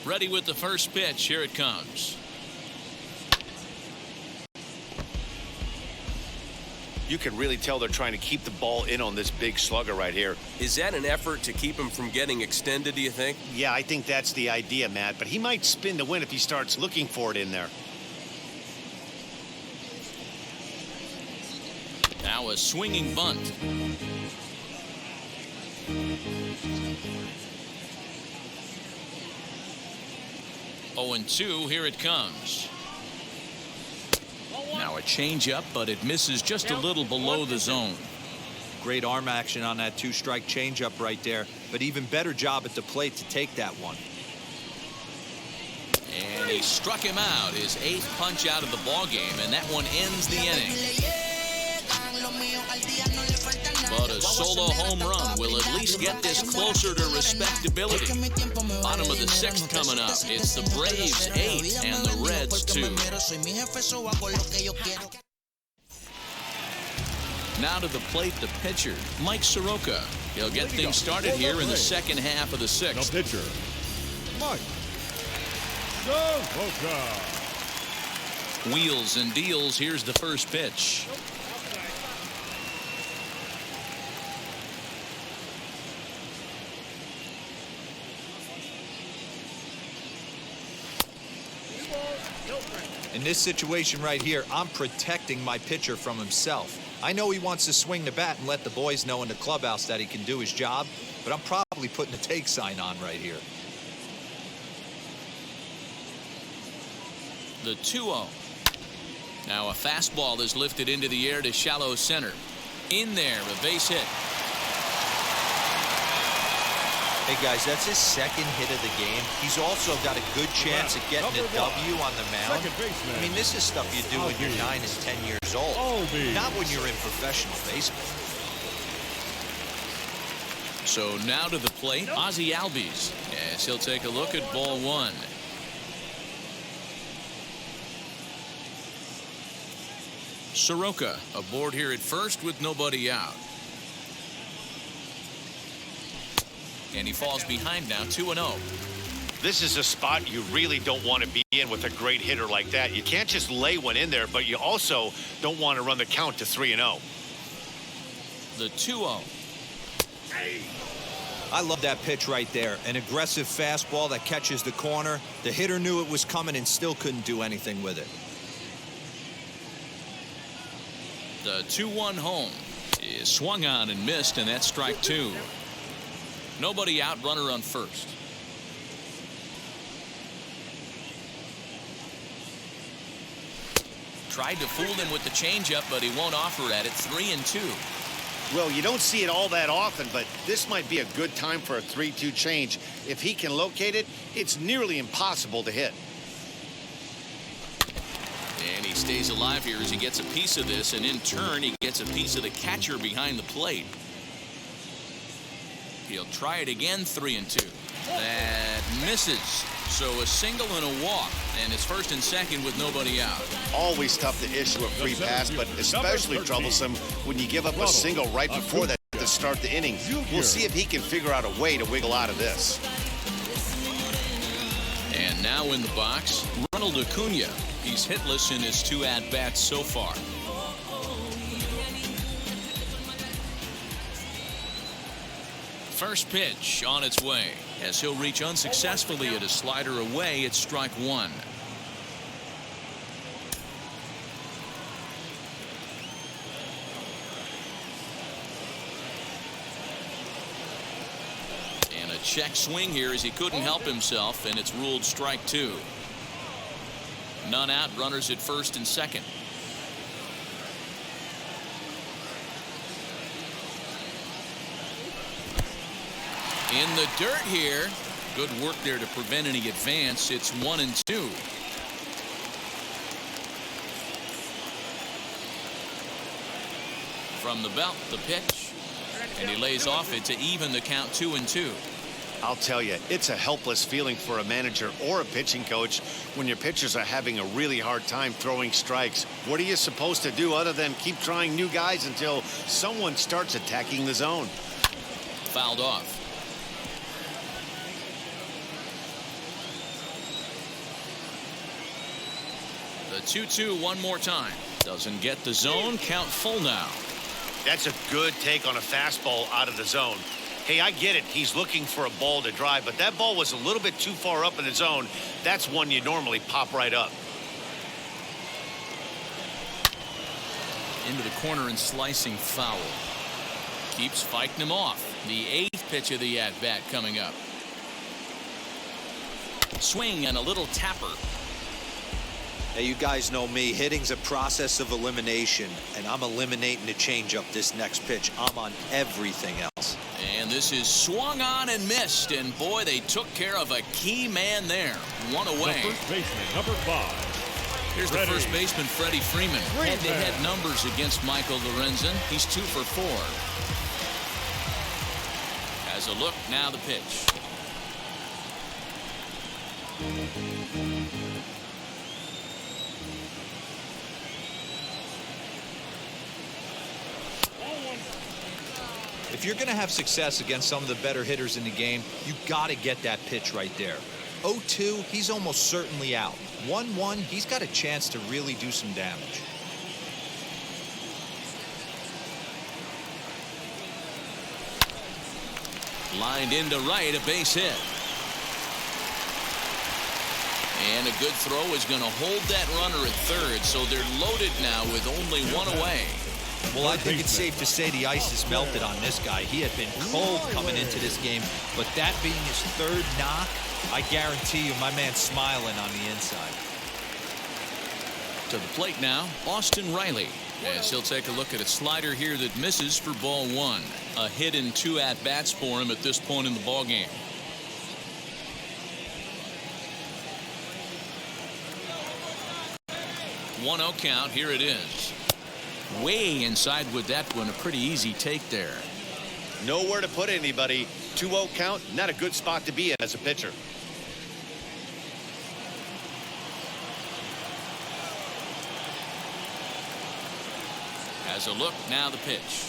Ready with the first pitch. Here it comes. You can really tell they're trying to keep the ball in on this big slugger right here. Is that an effort to keep him from getting extended, do you think? Yeah, I think that's the idea, Matt. But he might spin to win if he starts looking for it in there. Now a swinging bunt. Oh, and 2. Here it comes. Now a changeup, but it misses just a little below the zone. Great arm action on that 2-strike changeup right there, but even better job at the plate to take that one. And he struck him out, his 8th punch out of the ball game, and that one ends the inning. But a solo home run will at least get this closer to respectability. Bottom of the 6th coming up. It's the Braves 8 and the Reds 2. Now to the plate, the pitcher, Mike Soroka. He'll get things started here in the second half of the 6th. The pitcher, Mike Soroka. Wheels and deals. Here's the first pitch. In this situation right here, I'm protecting my pitcher from himself. I know he wants to swing the bat and let the boys know in the clubhouse that he can do his job, but I'm probably putting a take sign on right here. The 2-0. Now a fastball is lifted into the air to shallow center. In there, a base hit. Hey guys, that's his second hit of the game. He's also got a good chance of getting a W on the mound. I mean, this is stuff you do when you're 9 and 10 years old, not when you're in professional baseball. So now to the plate, Ozzy Albies, as he'll take a look at ball 1. Soroka aboard here at first with nobody out. And he falls behind now, 2-0. This is a spot you really don't want to be in with a great hitter like that. You can't just lay one in there, but you also don't want to run the count to 3-0. The 2-0. I love that pitch right there. An aggressive fastball that catches the corner. The hitter knew it was coming and still couldn't do anything with it. The 2-1 home is swung on and missed, and that's strike 2. Nobody out, runner on first. Tried to fool him with the changeup, but he won't offer at it. 3-2. Well, you don't see it all that often, but this might be a good time for a 3-2 change. If he can locate it, it's nearly impossible to hit. And he stays alive here as he gets a piece of this, and in turn, he gets a piece of the catcher behind the plate. He'll try it again, 3-2. That misses. So a single and a walk, and it's first and second with nobody out. Always tough to issue a free pass, but especially troublesome when you give up a single right before that to start the inning. We'll see if he can figure out a way to wiggle out of this. And now in the box, Ronald Acuna. He's hitless in his 2 at-bats so far. First pitch on its way as he'll reach unsuccessfully at a slider away. It's strike 1. And a check swing here as he couldn't help himself, and it's ruled strike 2. None out, runners at first and second. In the dirt here. Good work there to prevent any advance. It's 1-2. From the belt, the pitch. And he lays off it to even the count 2-2. I'll tell you, it's a helpless feeling for a manager or a pitching coach when your pitchers are having a really hard time throwing strikes. What are you supposed to do other than keep trying new guys until someone starts attacking the zone? Fouled off. The 2-2 one more time. Doesn't get the zone. Count full now. That's a good take on a fastball out of the zone. Hey, I get it. He's looking for a ball to drive, but that ball was a little bit too far up in the zone. That's one you normally pop right up. Into the corner and slicing foul. Keeps fighting him off. The 8th pitch of the at-bat coming up. Swing and a little tapper. Hey, you guys know me. Hitting's a process of elimination, and I'm eliminating the changeup this next pitch. I'm on everything else. And this is swung on and missed, and boy, they took care of a key man there. One away. The first baseman, number 5. Here's the first baseman, Freddie Freeman. Head-to-head numbers against Michael Lorenzen. He's 2 for 4. As a look, now the pitch. If you're going to have success against some of the better hitters in the game, you got to get that pitch right there. 0-2, he's almost certainly out. 1-1, he's got a chance to really do some damage. Lined into right, a base hit. And a good throw is going to hold that runner at third, so they're loaded now with only one away. Well, I think it's safe to say the ice is melted on this guy. He had been cold coming into this game, but that being his third knock, I guarantee you my man's smiling on the inside. To the plate now, Austin Riley, as he'll take a look at a slider here that misses for ball one. A hit in 2 at-bats for him at this point in the ballgame. 1-0 count. Here it is. Way inside with that one. A pretty easy take there. Nowhere to put anybody. 2-0 count. Not a good spot to be in as a pitcher. Has a look. Now the pitch.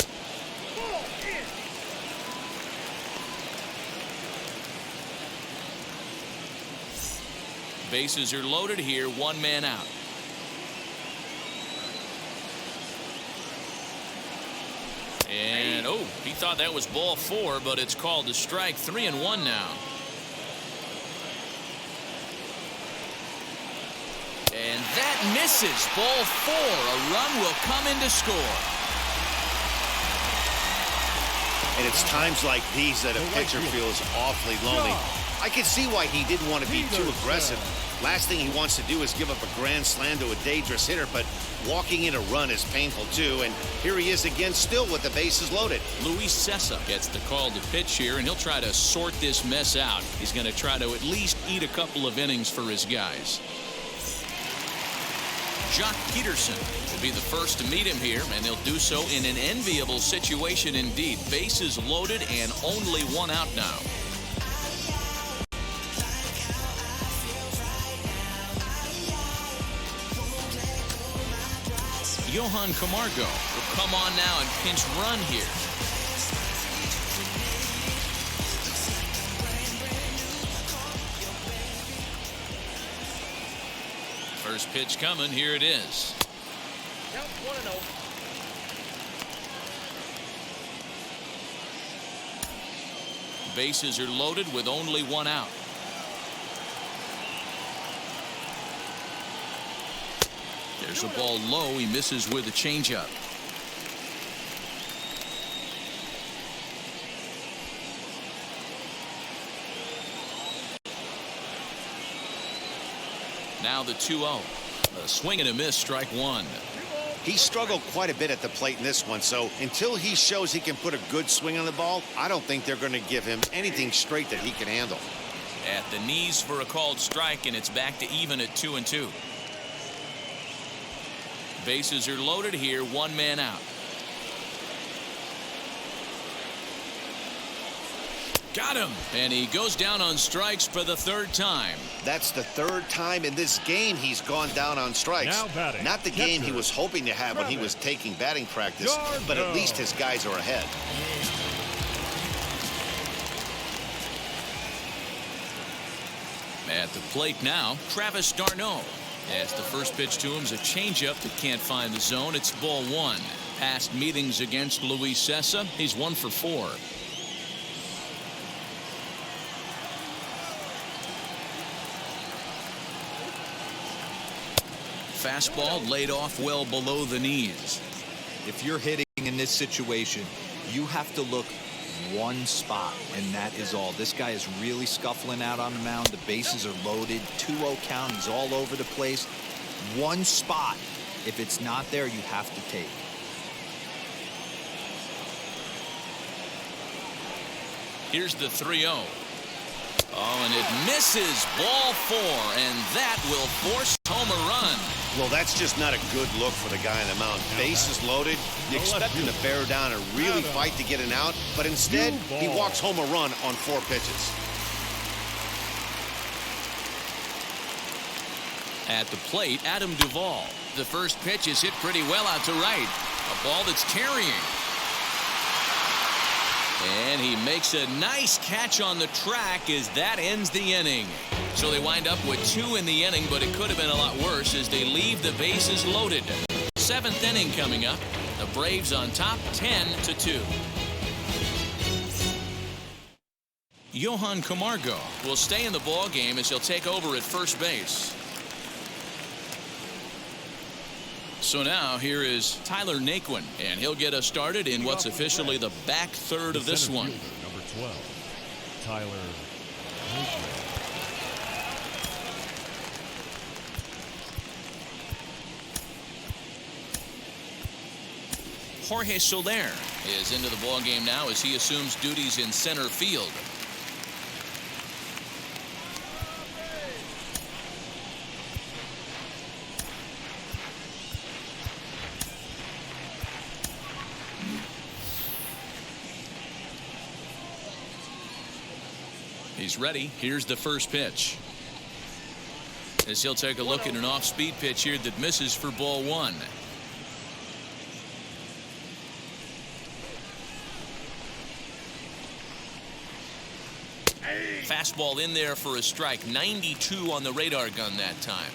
Bases are loaded here. 1 man out. And oh, he thought that was ball 4, but it's called a strike. 3-1 now. And that misses. Ball 4. A run will come in to score. And it's times like these that a pitcher feels awfully lonely. I can see why he didn't want to be too aggressive. Last thing he wants to do is give up a grand slam to a dangerous hitter, but walking in a run is painful too. And here he is again, still with the bases loaded. Luis Cessa gets the call to pitch here, and he'll try to sort this mess out. He's going to try to at least eat a couple of innings for his guys. Jock Peterson will be the first to meet him here, and they'll do so in an enviable situation indeed. Bases loaded and only 1 out now. Johan Camargo will come on now and pinch run here. First pitch coming. Here it is. Count 1-0. Bases are loaded with only 1 out. There's a ball low. He misses with a changeup. Now the 2-0. A swing and a miss. Strike 1. He struggled quite a bit at the plate in this one, so until he shows he can put a good swing on the ball, I don't think they're going to give him anything straight that he can handle. At the knees for a called strike, and it's back to even at 2-2. Bases are loaded here. 1 man out. Got him. And he goes down on strikes for the 3rd time. That's the 3rd time in this game he's gone down on strikes. Now batting, Not the game he was hoping to have when he was taking batting practice, but at least his guys are ahead. At the plate now, Travis d'Arnaud. As the first pitch to him is a changeup that can't find the zone. It's ball 1. Past meetings against Luis Cessa, he's 1 for 4. Fastball laid off well below the knees. If you're hitting in this situation, you have to look one spot, and that is all. This guy is really scuffling out on the mound. The bases are loaded. 2-0 count. He's all over the place. One spot. If it's not there, you have to take. Here's the 3-0. Oh, and it misses. Ball 4, and that will force home a run. Well, that's just not a good look for the guy on the mound. Bases loaded. You expect him to bear down and really fight to get an out, but instead he walks home a run on 4 pitches. At the plate, Adam Duvall. The first pitch is hit pretty well out to right. A ball that's carrying. And he makes a nice catch on the track as that ends the inning. So they wind up with 2 in the inning, but it could have been a lot worse as they leave the bases loaded. 7th inning coming up. The Braves on top 10-2. Johan Camargo will stay in the ball game as he'll take over at first base. So now here is Tyler Naquin, and he'll get us started in what's officially the back third of this one. Number 12, Tyler Naquin. Jorge Soler is into the ball game now as he assumes duties in center field. He's ready. Here's the first pitch. As he'll take a look at an off-speed pitch here that misses for ball one. Fastball in there for a strike. 92 on the radar gun that time.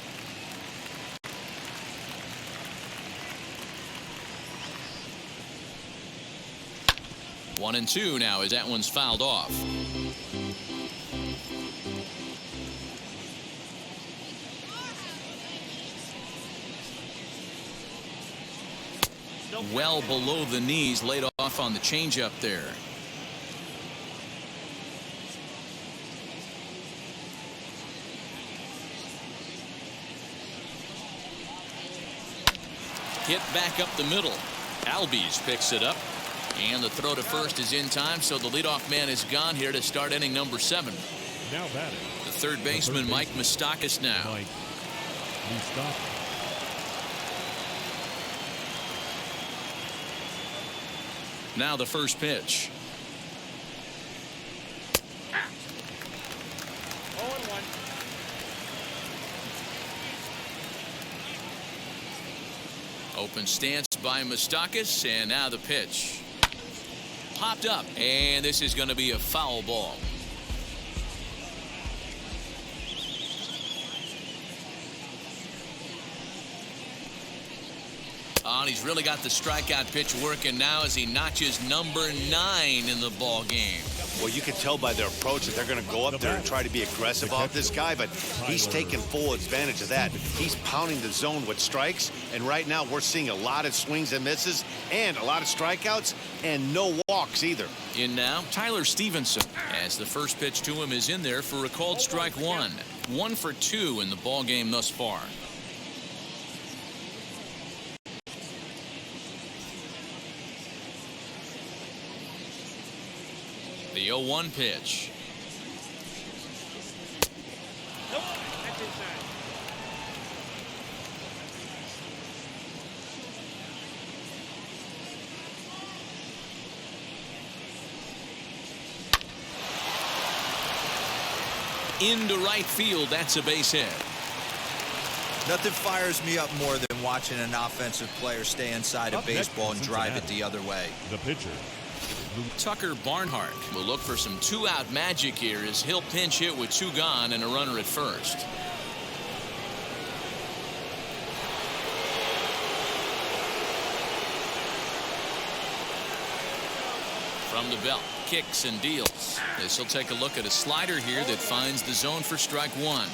One and two now as that one's fouled off. Well below the knees, laid off on the changeup there. Hit back up the middle. Albies picks it up. And the throw to first is in time, so the leadoff man is gone here to start inning number 7. Now batting. The third baseman, Mike Moustakas now. Mike Moustakas. Now the first pitch. 0-1. Open stance by Moustakas, and now the pitch. Popped up, and this is going to be a foul ball. Oh, and he's really got the strikeout pitch working now as he notches number 9 in the ball game. Well, you can tell by their approach that they're going to go up there and try to be aggressive off this guy, but he's taking full advantage of that. He's pounding the zone with strikes, and right now we're seeing a lot of swings and misses and a lot of strikeouts and no walks either. In now, Tyler Stevenson, as the first pitch to him is in there for a called strike 1. 1 for 2 in the ball game thus far. The 0-1 pitch. Nope, that's inside. Into right field. That's a base hit. Nothing fires me up more than watching an offensive player stay inside of baseball and drive it the other way. The pitcher. Tucker Barnhart will look for some 2-out magic here as he'll pinch hit with 2 gone and a runner at first. From the belt, kicks and deals. As he'll take a look at a slider here that finds the zone for strike 1.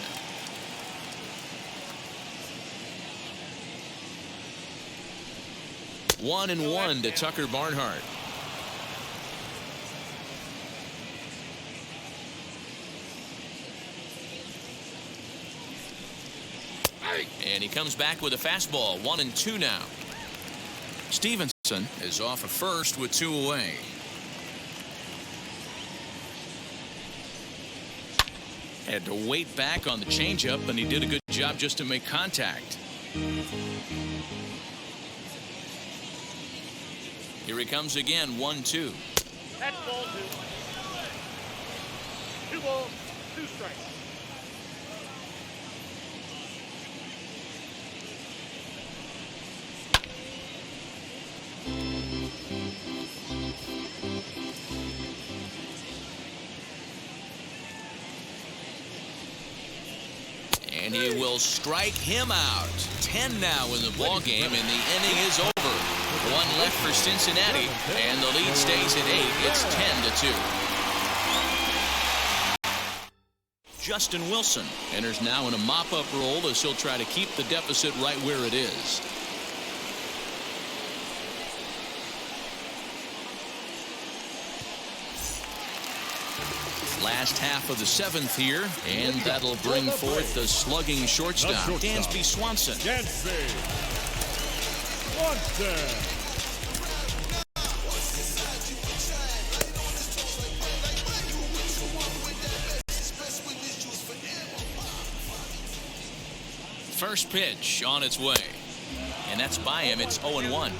One and one to Tucker Barnhart. And he comes back with a fastball. 1-2 now. Stevenson is off of first with 2 away. Had to wait back on the changeup, and he did a good job just to make contact. Here he comes again. 1-2. That's ball 2. 2 balls, 2 strikes. And he will strike him out. 10 now in the ball game, and the inning is over. 1 left for Cincinnati, and the lead stays at 8. It's 10-2. Justin Wilson enters now in a mop-up role as he'll try to keep the deficit right where it is. Last half of the seventh here, and that'll bring forth the slugging shortstop, Dansby Swanson. Dansby Swanson. First pitch on its way, and that's by him. It's 0-1.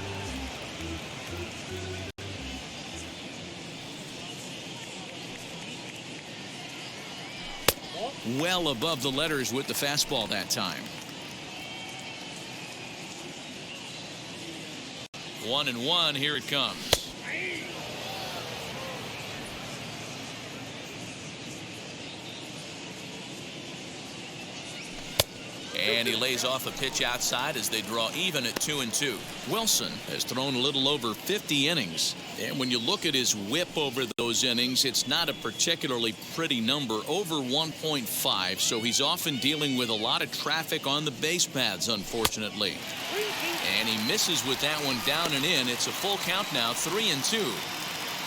Well above the letters with the fastball that time. 1-1. Here it comes. And he lays off a pitch outside as they draw even at 2-2. Wilson has thrown a little over 50 innings. And when you look at his whip over those innings, it's not a particularly pretty number, over 1.5. So he's often dealing with a lot of traffic on the base paths, unfortunately. And he misses with that one down and in. It's a full count now, 3-2.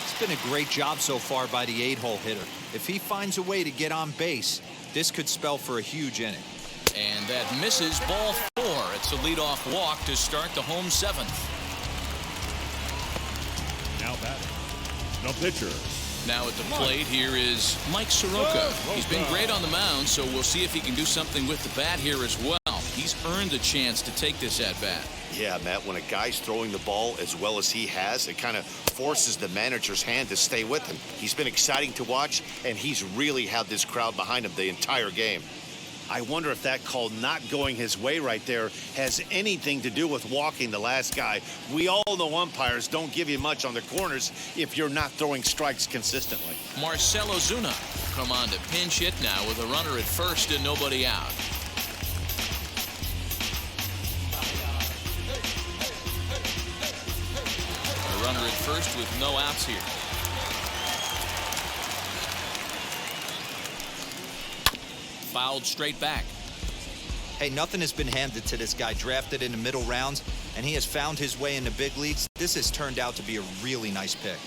It's been a great job so far by the 8-hole hitter. If he finds a way to get on base, this could spell for a huge inning. And that misses, ball 4. It's a leadoff walk to start the home seventh. Now batting, the pitcher. Now at the plate here is Mike Soroka. He's been great on the mound, so we'll see if he can do something with the bat here as well. He's earned a chance to take this at bat. Yeah, Matt, when a guy's throwing the ball as well as he has, it kind of forces the manager's hand to stay with him. He's been exciting to watch, and he's really had this crowd behind him the entire game. I wonder if that call not going his way right there has anything to do with walking the last guy. We all know umpires don't give you much on the corners if you're not throwing strikes consistently. Marcell Ozuna come on to pinch hit now with a runner at first and nobody out. A runner at first with no outs here. Fouled straight back. Hey, nothing has been handed to this guy. Drafted in the middle rounds, and he has found his way in the big leagues. This has turned out to be a really nice pick.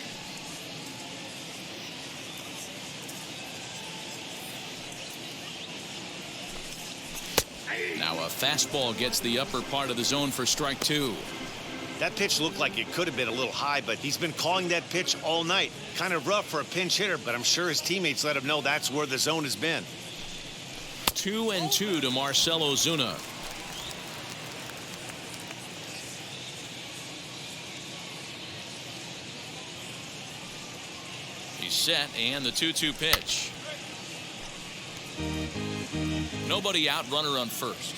Now a fastball gets the upper part of the zone for strike 2. That pitch looked like it could have been a little high, but he's been calling that pitch all night. Kind of rough for a pinch hitter, but I'm sure his teammates let him know that's where the zone has been. 2-2 to Marcell Ozuna. He's set, and the 2-2 pitch. Nobody out, runner on first.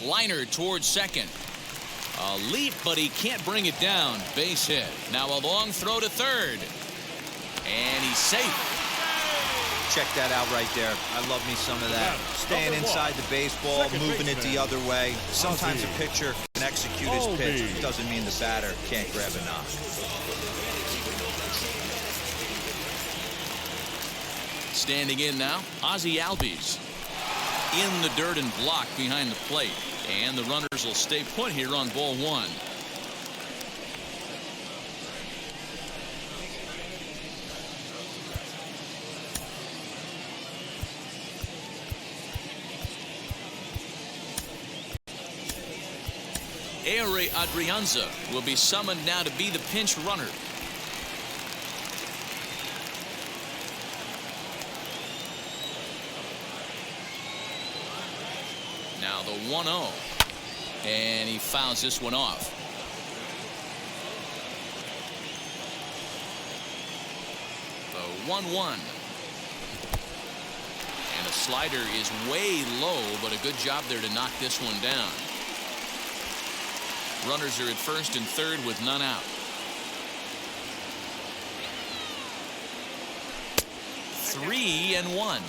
Liner towards second. A leap, but he can't bring it down. Base hit. Now a long throw to third. And he's safe. Check that out right there. I love me some of that. Staying inside the baseball, moving it the other way. Sometimes a pitcher can execute his pitch. It doesn't mean the batter can't grab a knock. Standing in now, Ozzy Albies. In the dirt and blocked behind the plate. And the runners will stay put here on ball 1. Adrianza will be summoned now to be the pinch runner. Now the 1-0. And he fouls this one off. The 1-1. And a slider is way low, but a good job there to knock this one down. Runners are at first and third with none out. 3-1.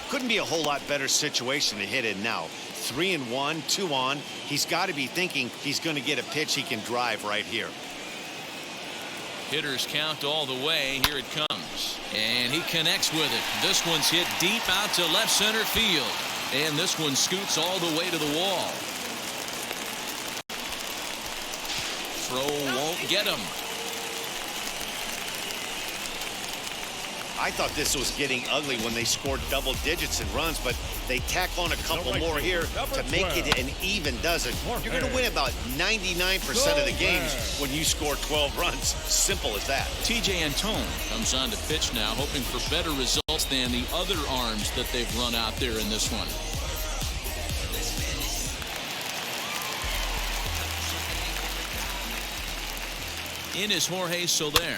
Couldn't be a whole lot better situation to hit in now. 3-1, 2 on. He's got to be thinking he's going to get a pitch he can drive right here. Hitters count all the way. Here it comes. And he connects with it. This one's hit deep out to left center field. And this one scoots all the way to the wall. Throw won't get him. I thought this was getting ugly when they scored double digits in runs, but they tack on a couple more here to make it an even dozen. You're going to win about 99% of the games when you score 12 runs. Simple as that. TJ Antone comes on to pitch now, hoping for better results than the other arms that they've run out there in this one. In is Jorge Soler.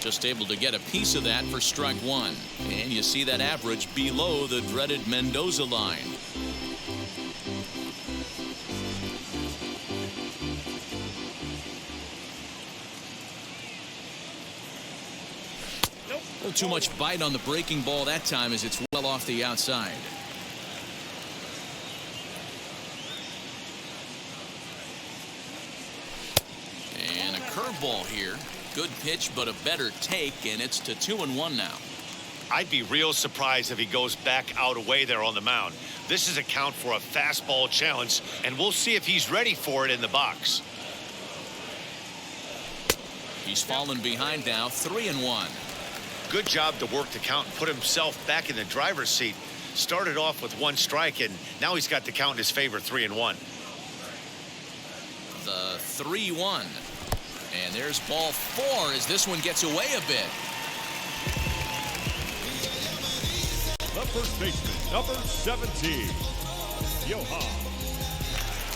Just able to get a piece of that for strike one. And you see that average below the dreaded Mendoza line. A little too much bite on the breaking ball that time as it's well off the outside. And a curveball here. Good pitch, but a better take, and it's to 2-1 now. I'd be real surprised if he goes back out away there on the mound. This is a count for a fastball challenge, and we'll see if he's ready for it in the box. He's fallen behind now, 3-1. Good job to work the count and put himself back in the driver's seat. Started off with one strike, and now he's got the count in his favor, 3-1. The 3-1. And there's ball 4 as this one gets away a bit. The first baseman, number 17, Johan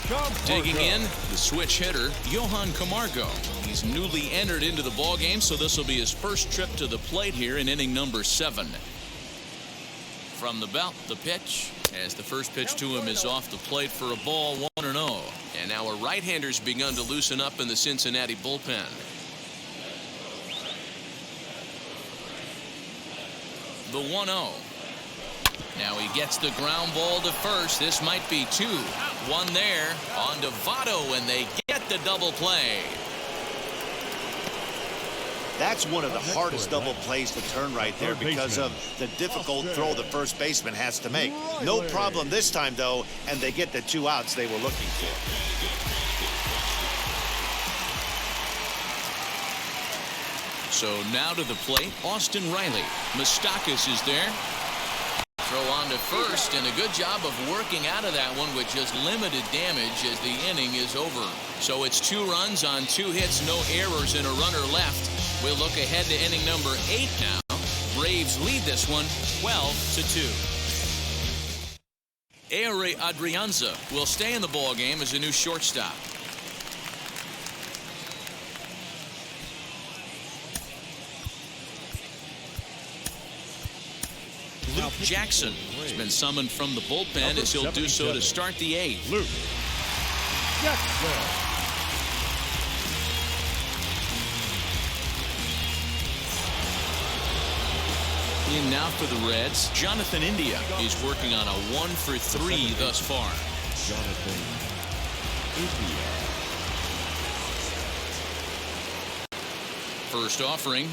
Camargo. Digging in, the switch hitter, Johan Camargo. He's newly entered into the ballgame, so this will be his first trip to the plate here in inning number 7. From the belt, the pitch, as the first pitch to him is off the plate for a ball, 1-0. And now a right-hander's begun to loosen up in the Cincinnati bullpen. The 1-0. Now he gets the ground ball to first. This might be 2. 1 there on to Votto, and they get the double play. That's one of the hardest double plays to turn right there because of the difficult throw the first baseman has to make. No problem this time, though, and they get the 2 outs they were looking for. So now to the plate, Austin Riley. Moustakas is there. Throw on to first, and a good job of working out of that one with just limited damage as the inning is over. So it's 2 runs on 2 hits, no errors, and a runner left. We'll look ahead to inning number 8 now. Braves lead this one 12-2. Ehire Adrianza will stay in the ballgame as a new shortstop. Luke Jackson has been summoned from the bullpen as he'll do so to start the 8th. Luke Jackson. In now for the Reds, Jonathan India. He's working on a 1-for-3 thus far. Jonathan India. First offering.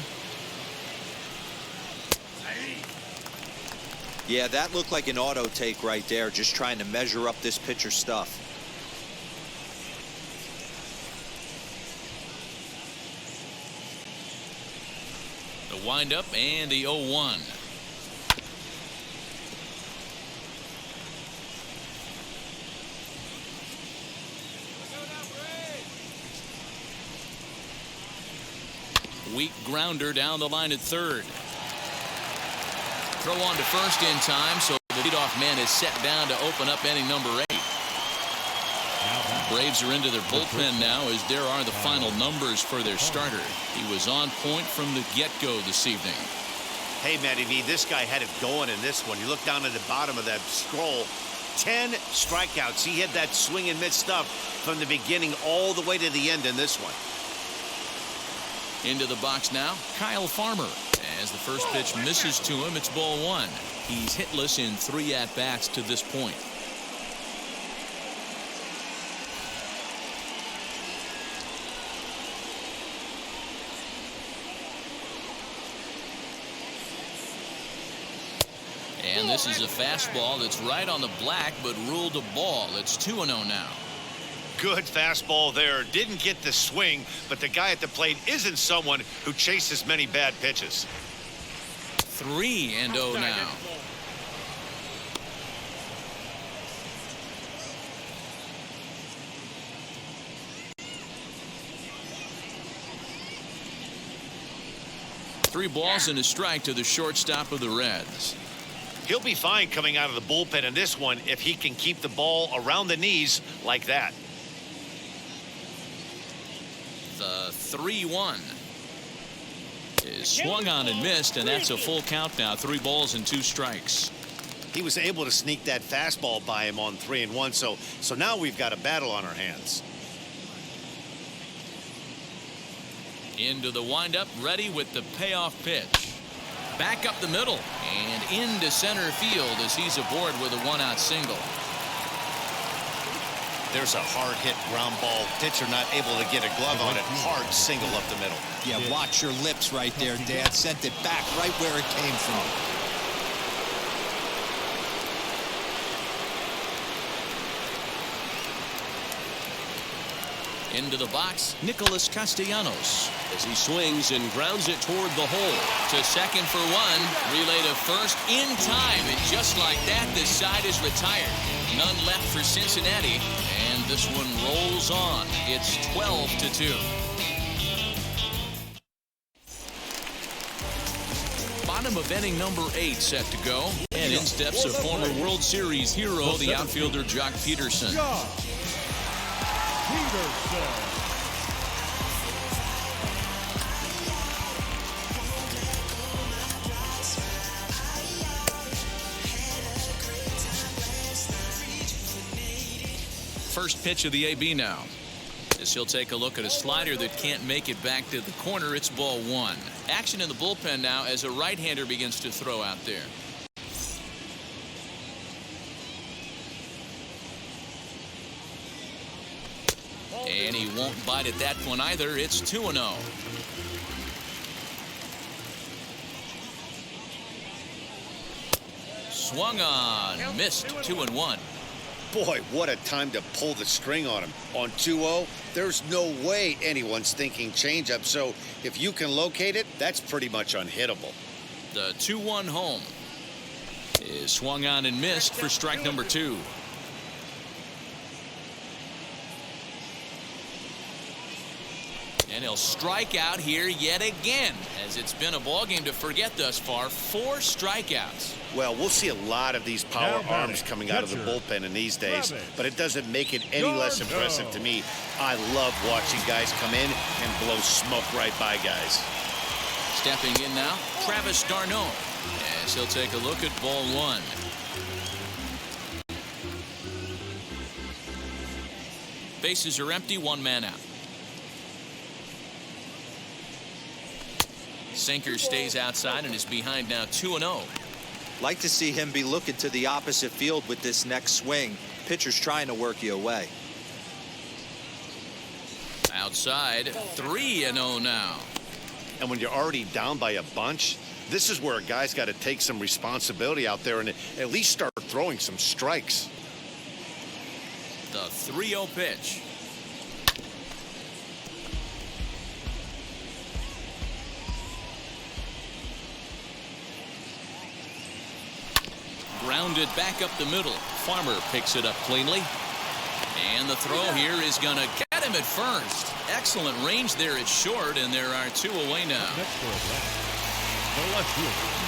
Yeah, that looked like an auto take right there, just trying to measure up this pitcher's stuff. The windup and the 0-1. Weak grounder down the line at third. Throw on to first in time, so the leadoff man is set down to open up inning number 8. Braves are into their bullpen now as there are the final numbers for their starter. He was on point from the get-go this evening. Hey, Matty V, this guy had it going in this one. You look down at the bottom of that scroll. 10 strikeouts. He had that swing and miss stuff from the beginning all the way to the end in this one. Into the box now, Kyle Farmer. As the first pitch misses to him, it's ball 1. He's hitless in 3 at-bats to this point. And this is a fastball that's right on the black, but ruled a ball. It's 2-0 now. Good fastball there. Didn't get the swing, but the guy at the plate isn't someone who chases many bad pitches. 3-0 now. Three balls and a strike to the shortstop of the Reds. He'll be fine coming out of the bullpen in this one if he can keep the ball around the knees like that. The 3-1 is swung on and missed, and that's a full count now. 3 balls and 2 strikes. He was able to sneak that fastball by him on 3-1, so now we've got a battle on our hands. Into the windup, ready with the payoff pitch. Back up the middle and into center field as he's aboard with a 1-out single. There's a hard hit ground ball. Pitcher not able to get a glove on it. Hard single up the middle. Yeah, watch your lips right there, Dad. Sent it back right where it came from. Into the box, Nicholas Castellanos as he swings and grounds it toward the hole. To second for 1, relay to first in time, and just like that, the side is retired. None left for Cincinnati, and this one rolls on. It's 12-2. Bottom of inning number 8 set to go, and in steps a former World Series hero, the outfielder Jock Peterson. First pitch of the AB now. As he'll take a look at a slider that can't make it back to the corner. It's ball 1. Action in the bullpen now as a right-hander begins to throw out there. And he won't bite at that one either. It's 2-0. Swung on, missed. 2-1. Boy, what a time to pull the string on him. On 2-0, there's no way anyone's thinking changeup. So if you can locate it, that's pretty much unhittable. The 2-1 home is swung on and missed for strike number 2. And he'll strike out here yet again, as it's been a ball game to forget thus far. 4 strikeouts. Well, we'll see a lot of these power arms coming out of the bullpen in these days, but it doesn't make it any less impressive to me. I love watching guys come in and blow smoke right by guys. Stepping in now, Travis d'Arnaud, as he'll take a look at ball 1. Bases are empty, 1 man out. Sinker stays outside and is behind now 2-0. Like to see him be looking to the opposite field with this next swing. Pitcher's trying to work you away. Outside, 3-0 now. And when you're already down by a bunch, this is where a guy's got to take some responsibility out there and at least start throwing some strikes. The 3-0 pitch. Grounded back up the middle. Farmer picks it up cleanly. And the throw here is going to get him at first. Excellent range there at short, and there are 2 away now.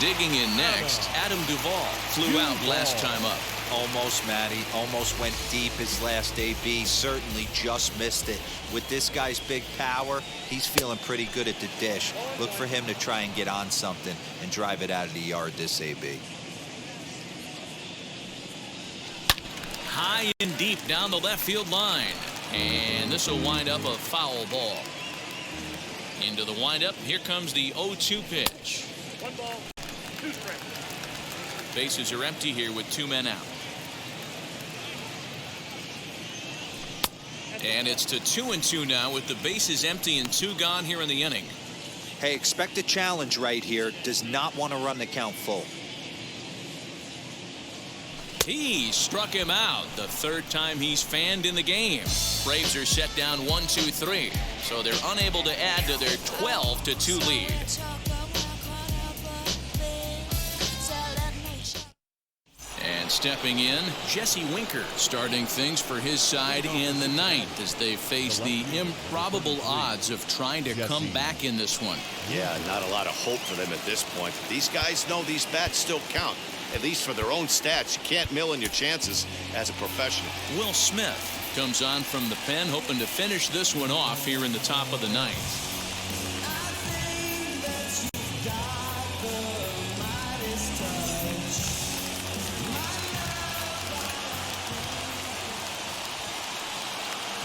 Digging in next, Adam Duvall flew out last time up. Almost, Matty. Almost went deep his last AB. Certainly just missed it. With this guy's big power, he's feeling pretty good at the dish. Look for him to try and get on something and drive it out of the yard this AB. High and deep down the left field line. And this will wind up a foul ball. Into the windup. Here comes the 0-2 pitch. 1 ball, 2 strikes. Bases are empty here with 2 men out. And it's to 2-2 now with the bases empty and 2 gone here in the inning. Hey, expect a challenge right here. Does not want to run the count full. He struck him out the third time he's fanned in the game. Braves are set down 1-2-3, so they're unable to add to their 12-2 lead. And stepping in, Jesse Winker starting things for his side in the ninth as they face the improbable odds of trying to come back in this one. Yeah, not a lot of hope for them at this point. These guys know these bats still count, at least for their own stats. You can't mill in your chances as a professional. Will Smith comes on from the pen, hoping to finish this one off here in the top of the ninth.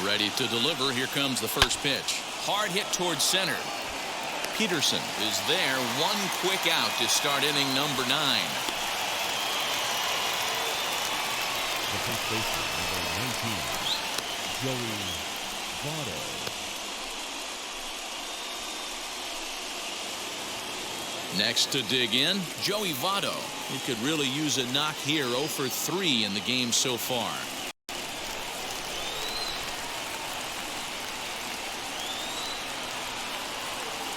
Ready to deliver. Here comes the first pitch. Hard hit towards center. Peterson is there. One quick out to start inning number 9. The first baseman, number 19, Joey Votto. Next to dig in, Joey Votto. He could really use a knock here. 0 for 3 in the game so far.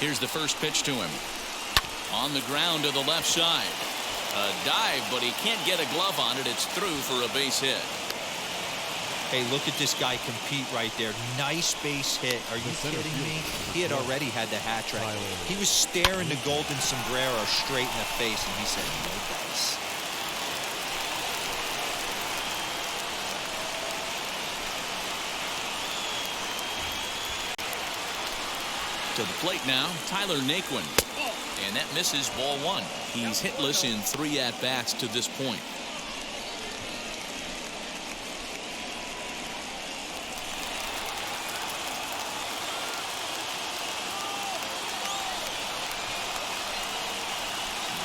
Here's the first pitch to him. On the ground to the left side. A dive, but he can't get a glove on it. It's through for a base hit. Hey, look at this guy compete right there. Nice base hit. Are you kidding me? He had already had the hat trick. He was staring the golden sombrero straight in the face, and he said, no dice. To the plate now, Tyler Naquin. And that misses, ball 1. He's hitless in 3 at-bats to this point.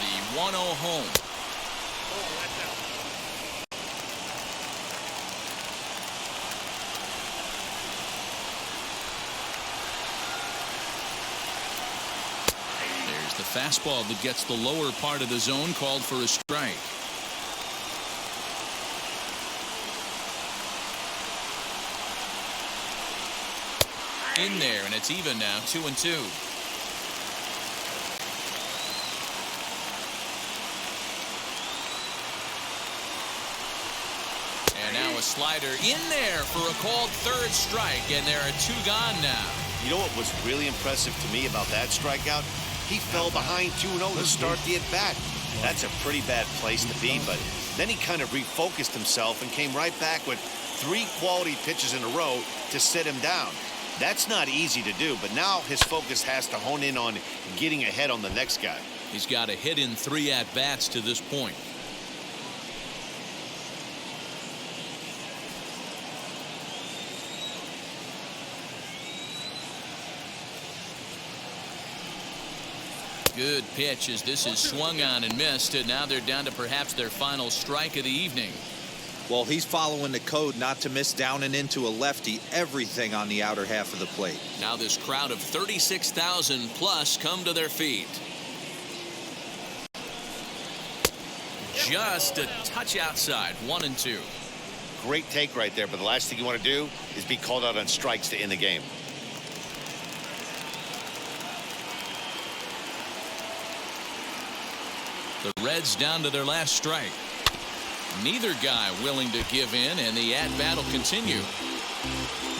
The 1-0 home. The fastball that gets the lower part of the zone, called for a strike. In there, and it's even now, 2-2. And now a slider in there for a called third strike, and there are 2 gone now. You know what was really impressive to me about that strikeout? He fell behind 2-0 to start the at-bat. That's a pretty bad place to be, but then he kind of refocused himself and came right back with 3 quality pitches in a row to sit him down. That's not easy to do, but now his focus has to hone in on getting ahead on the next guy. He's got a hit in 3 at-bats to this point. Good pitch as this is swung on and missed, and now they're down to perhaps their final strike of the evening. Well, he's following the code not to miss down and into a lefty. Everything on the outer half of the plate. Now this crowd of 36,000 plus come to their feet. Just a touch outside, 1-2. Great take right there, but the last thing you want to do is be called out on strikes to end the game. The Reds down to their last strike. Neither guy willing to give in, and the at-bat will continue.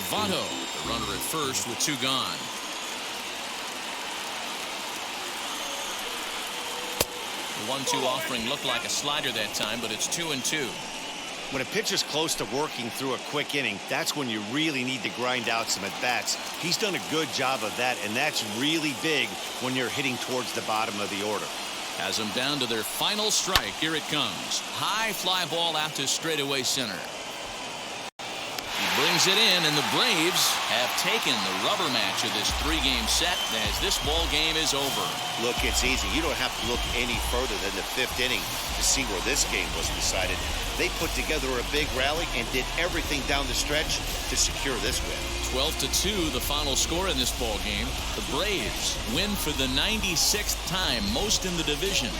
Votto, the runner at first with 2 gone. The 1-2 offering looked like a slider that time, but it's 2-2. When a pitcher's close to working through a quick inning, that's when you really need to grind out some at-bats. He's done a good job of that, and that's really big when you're hitting towards the bottom of the order. Has them down to their final strike. Here it comes. High fly ball out to straightaway center. He brings it in, and the Braves have taken the rubber match of this 3-game set as this ball game is over. Look, it's easy. You don't have to look any further than the 5th inning to see where this game was decided. They put together a big rally and did everything down the stretch to secure this win. 12-2 the final score in this ball game. The Braves win for the 96th time, most in the division.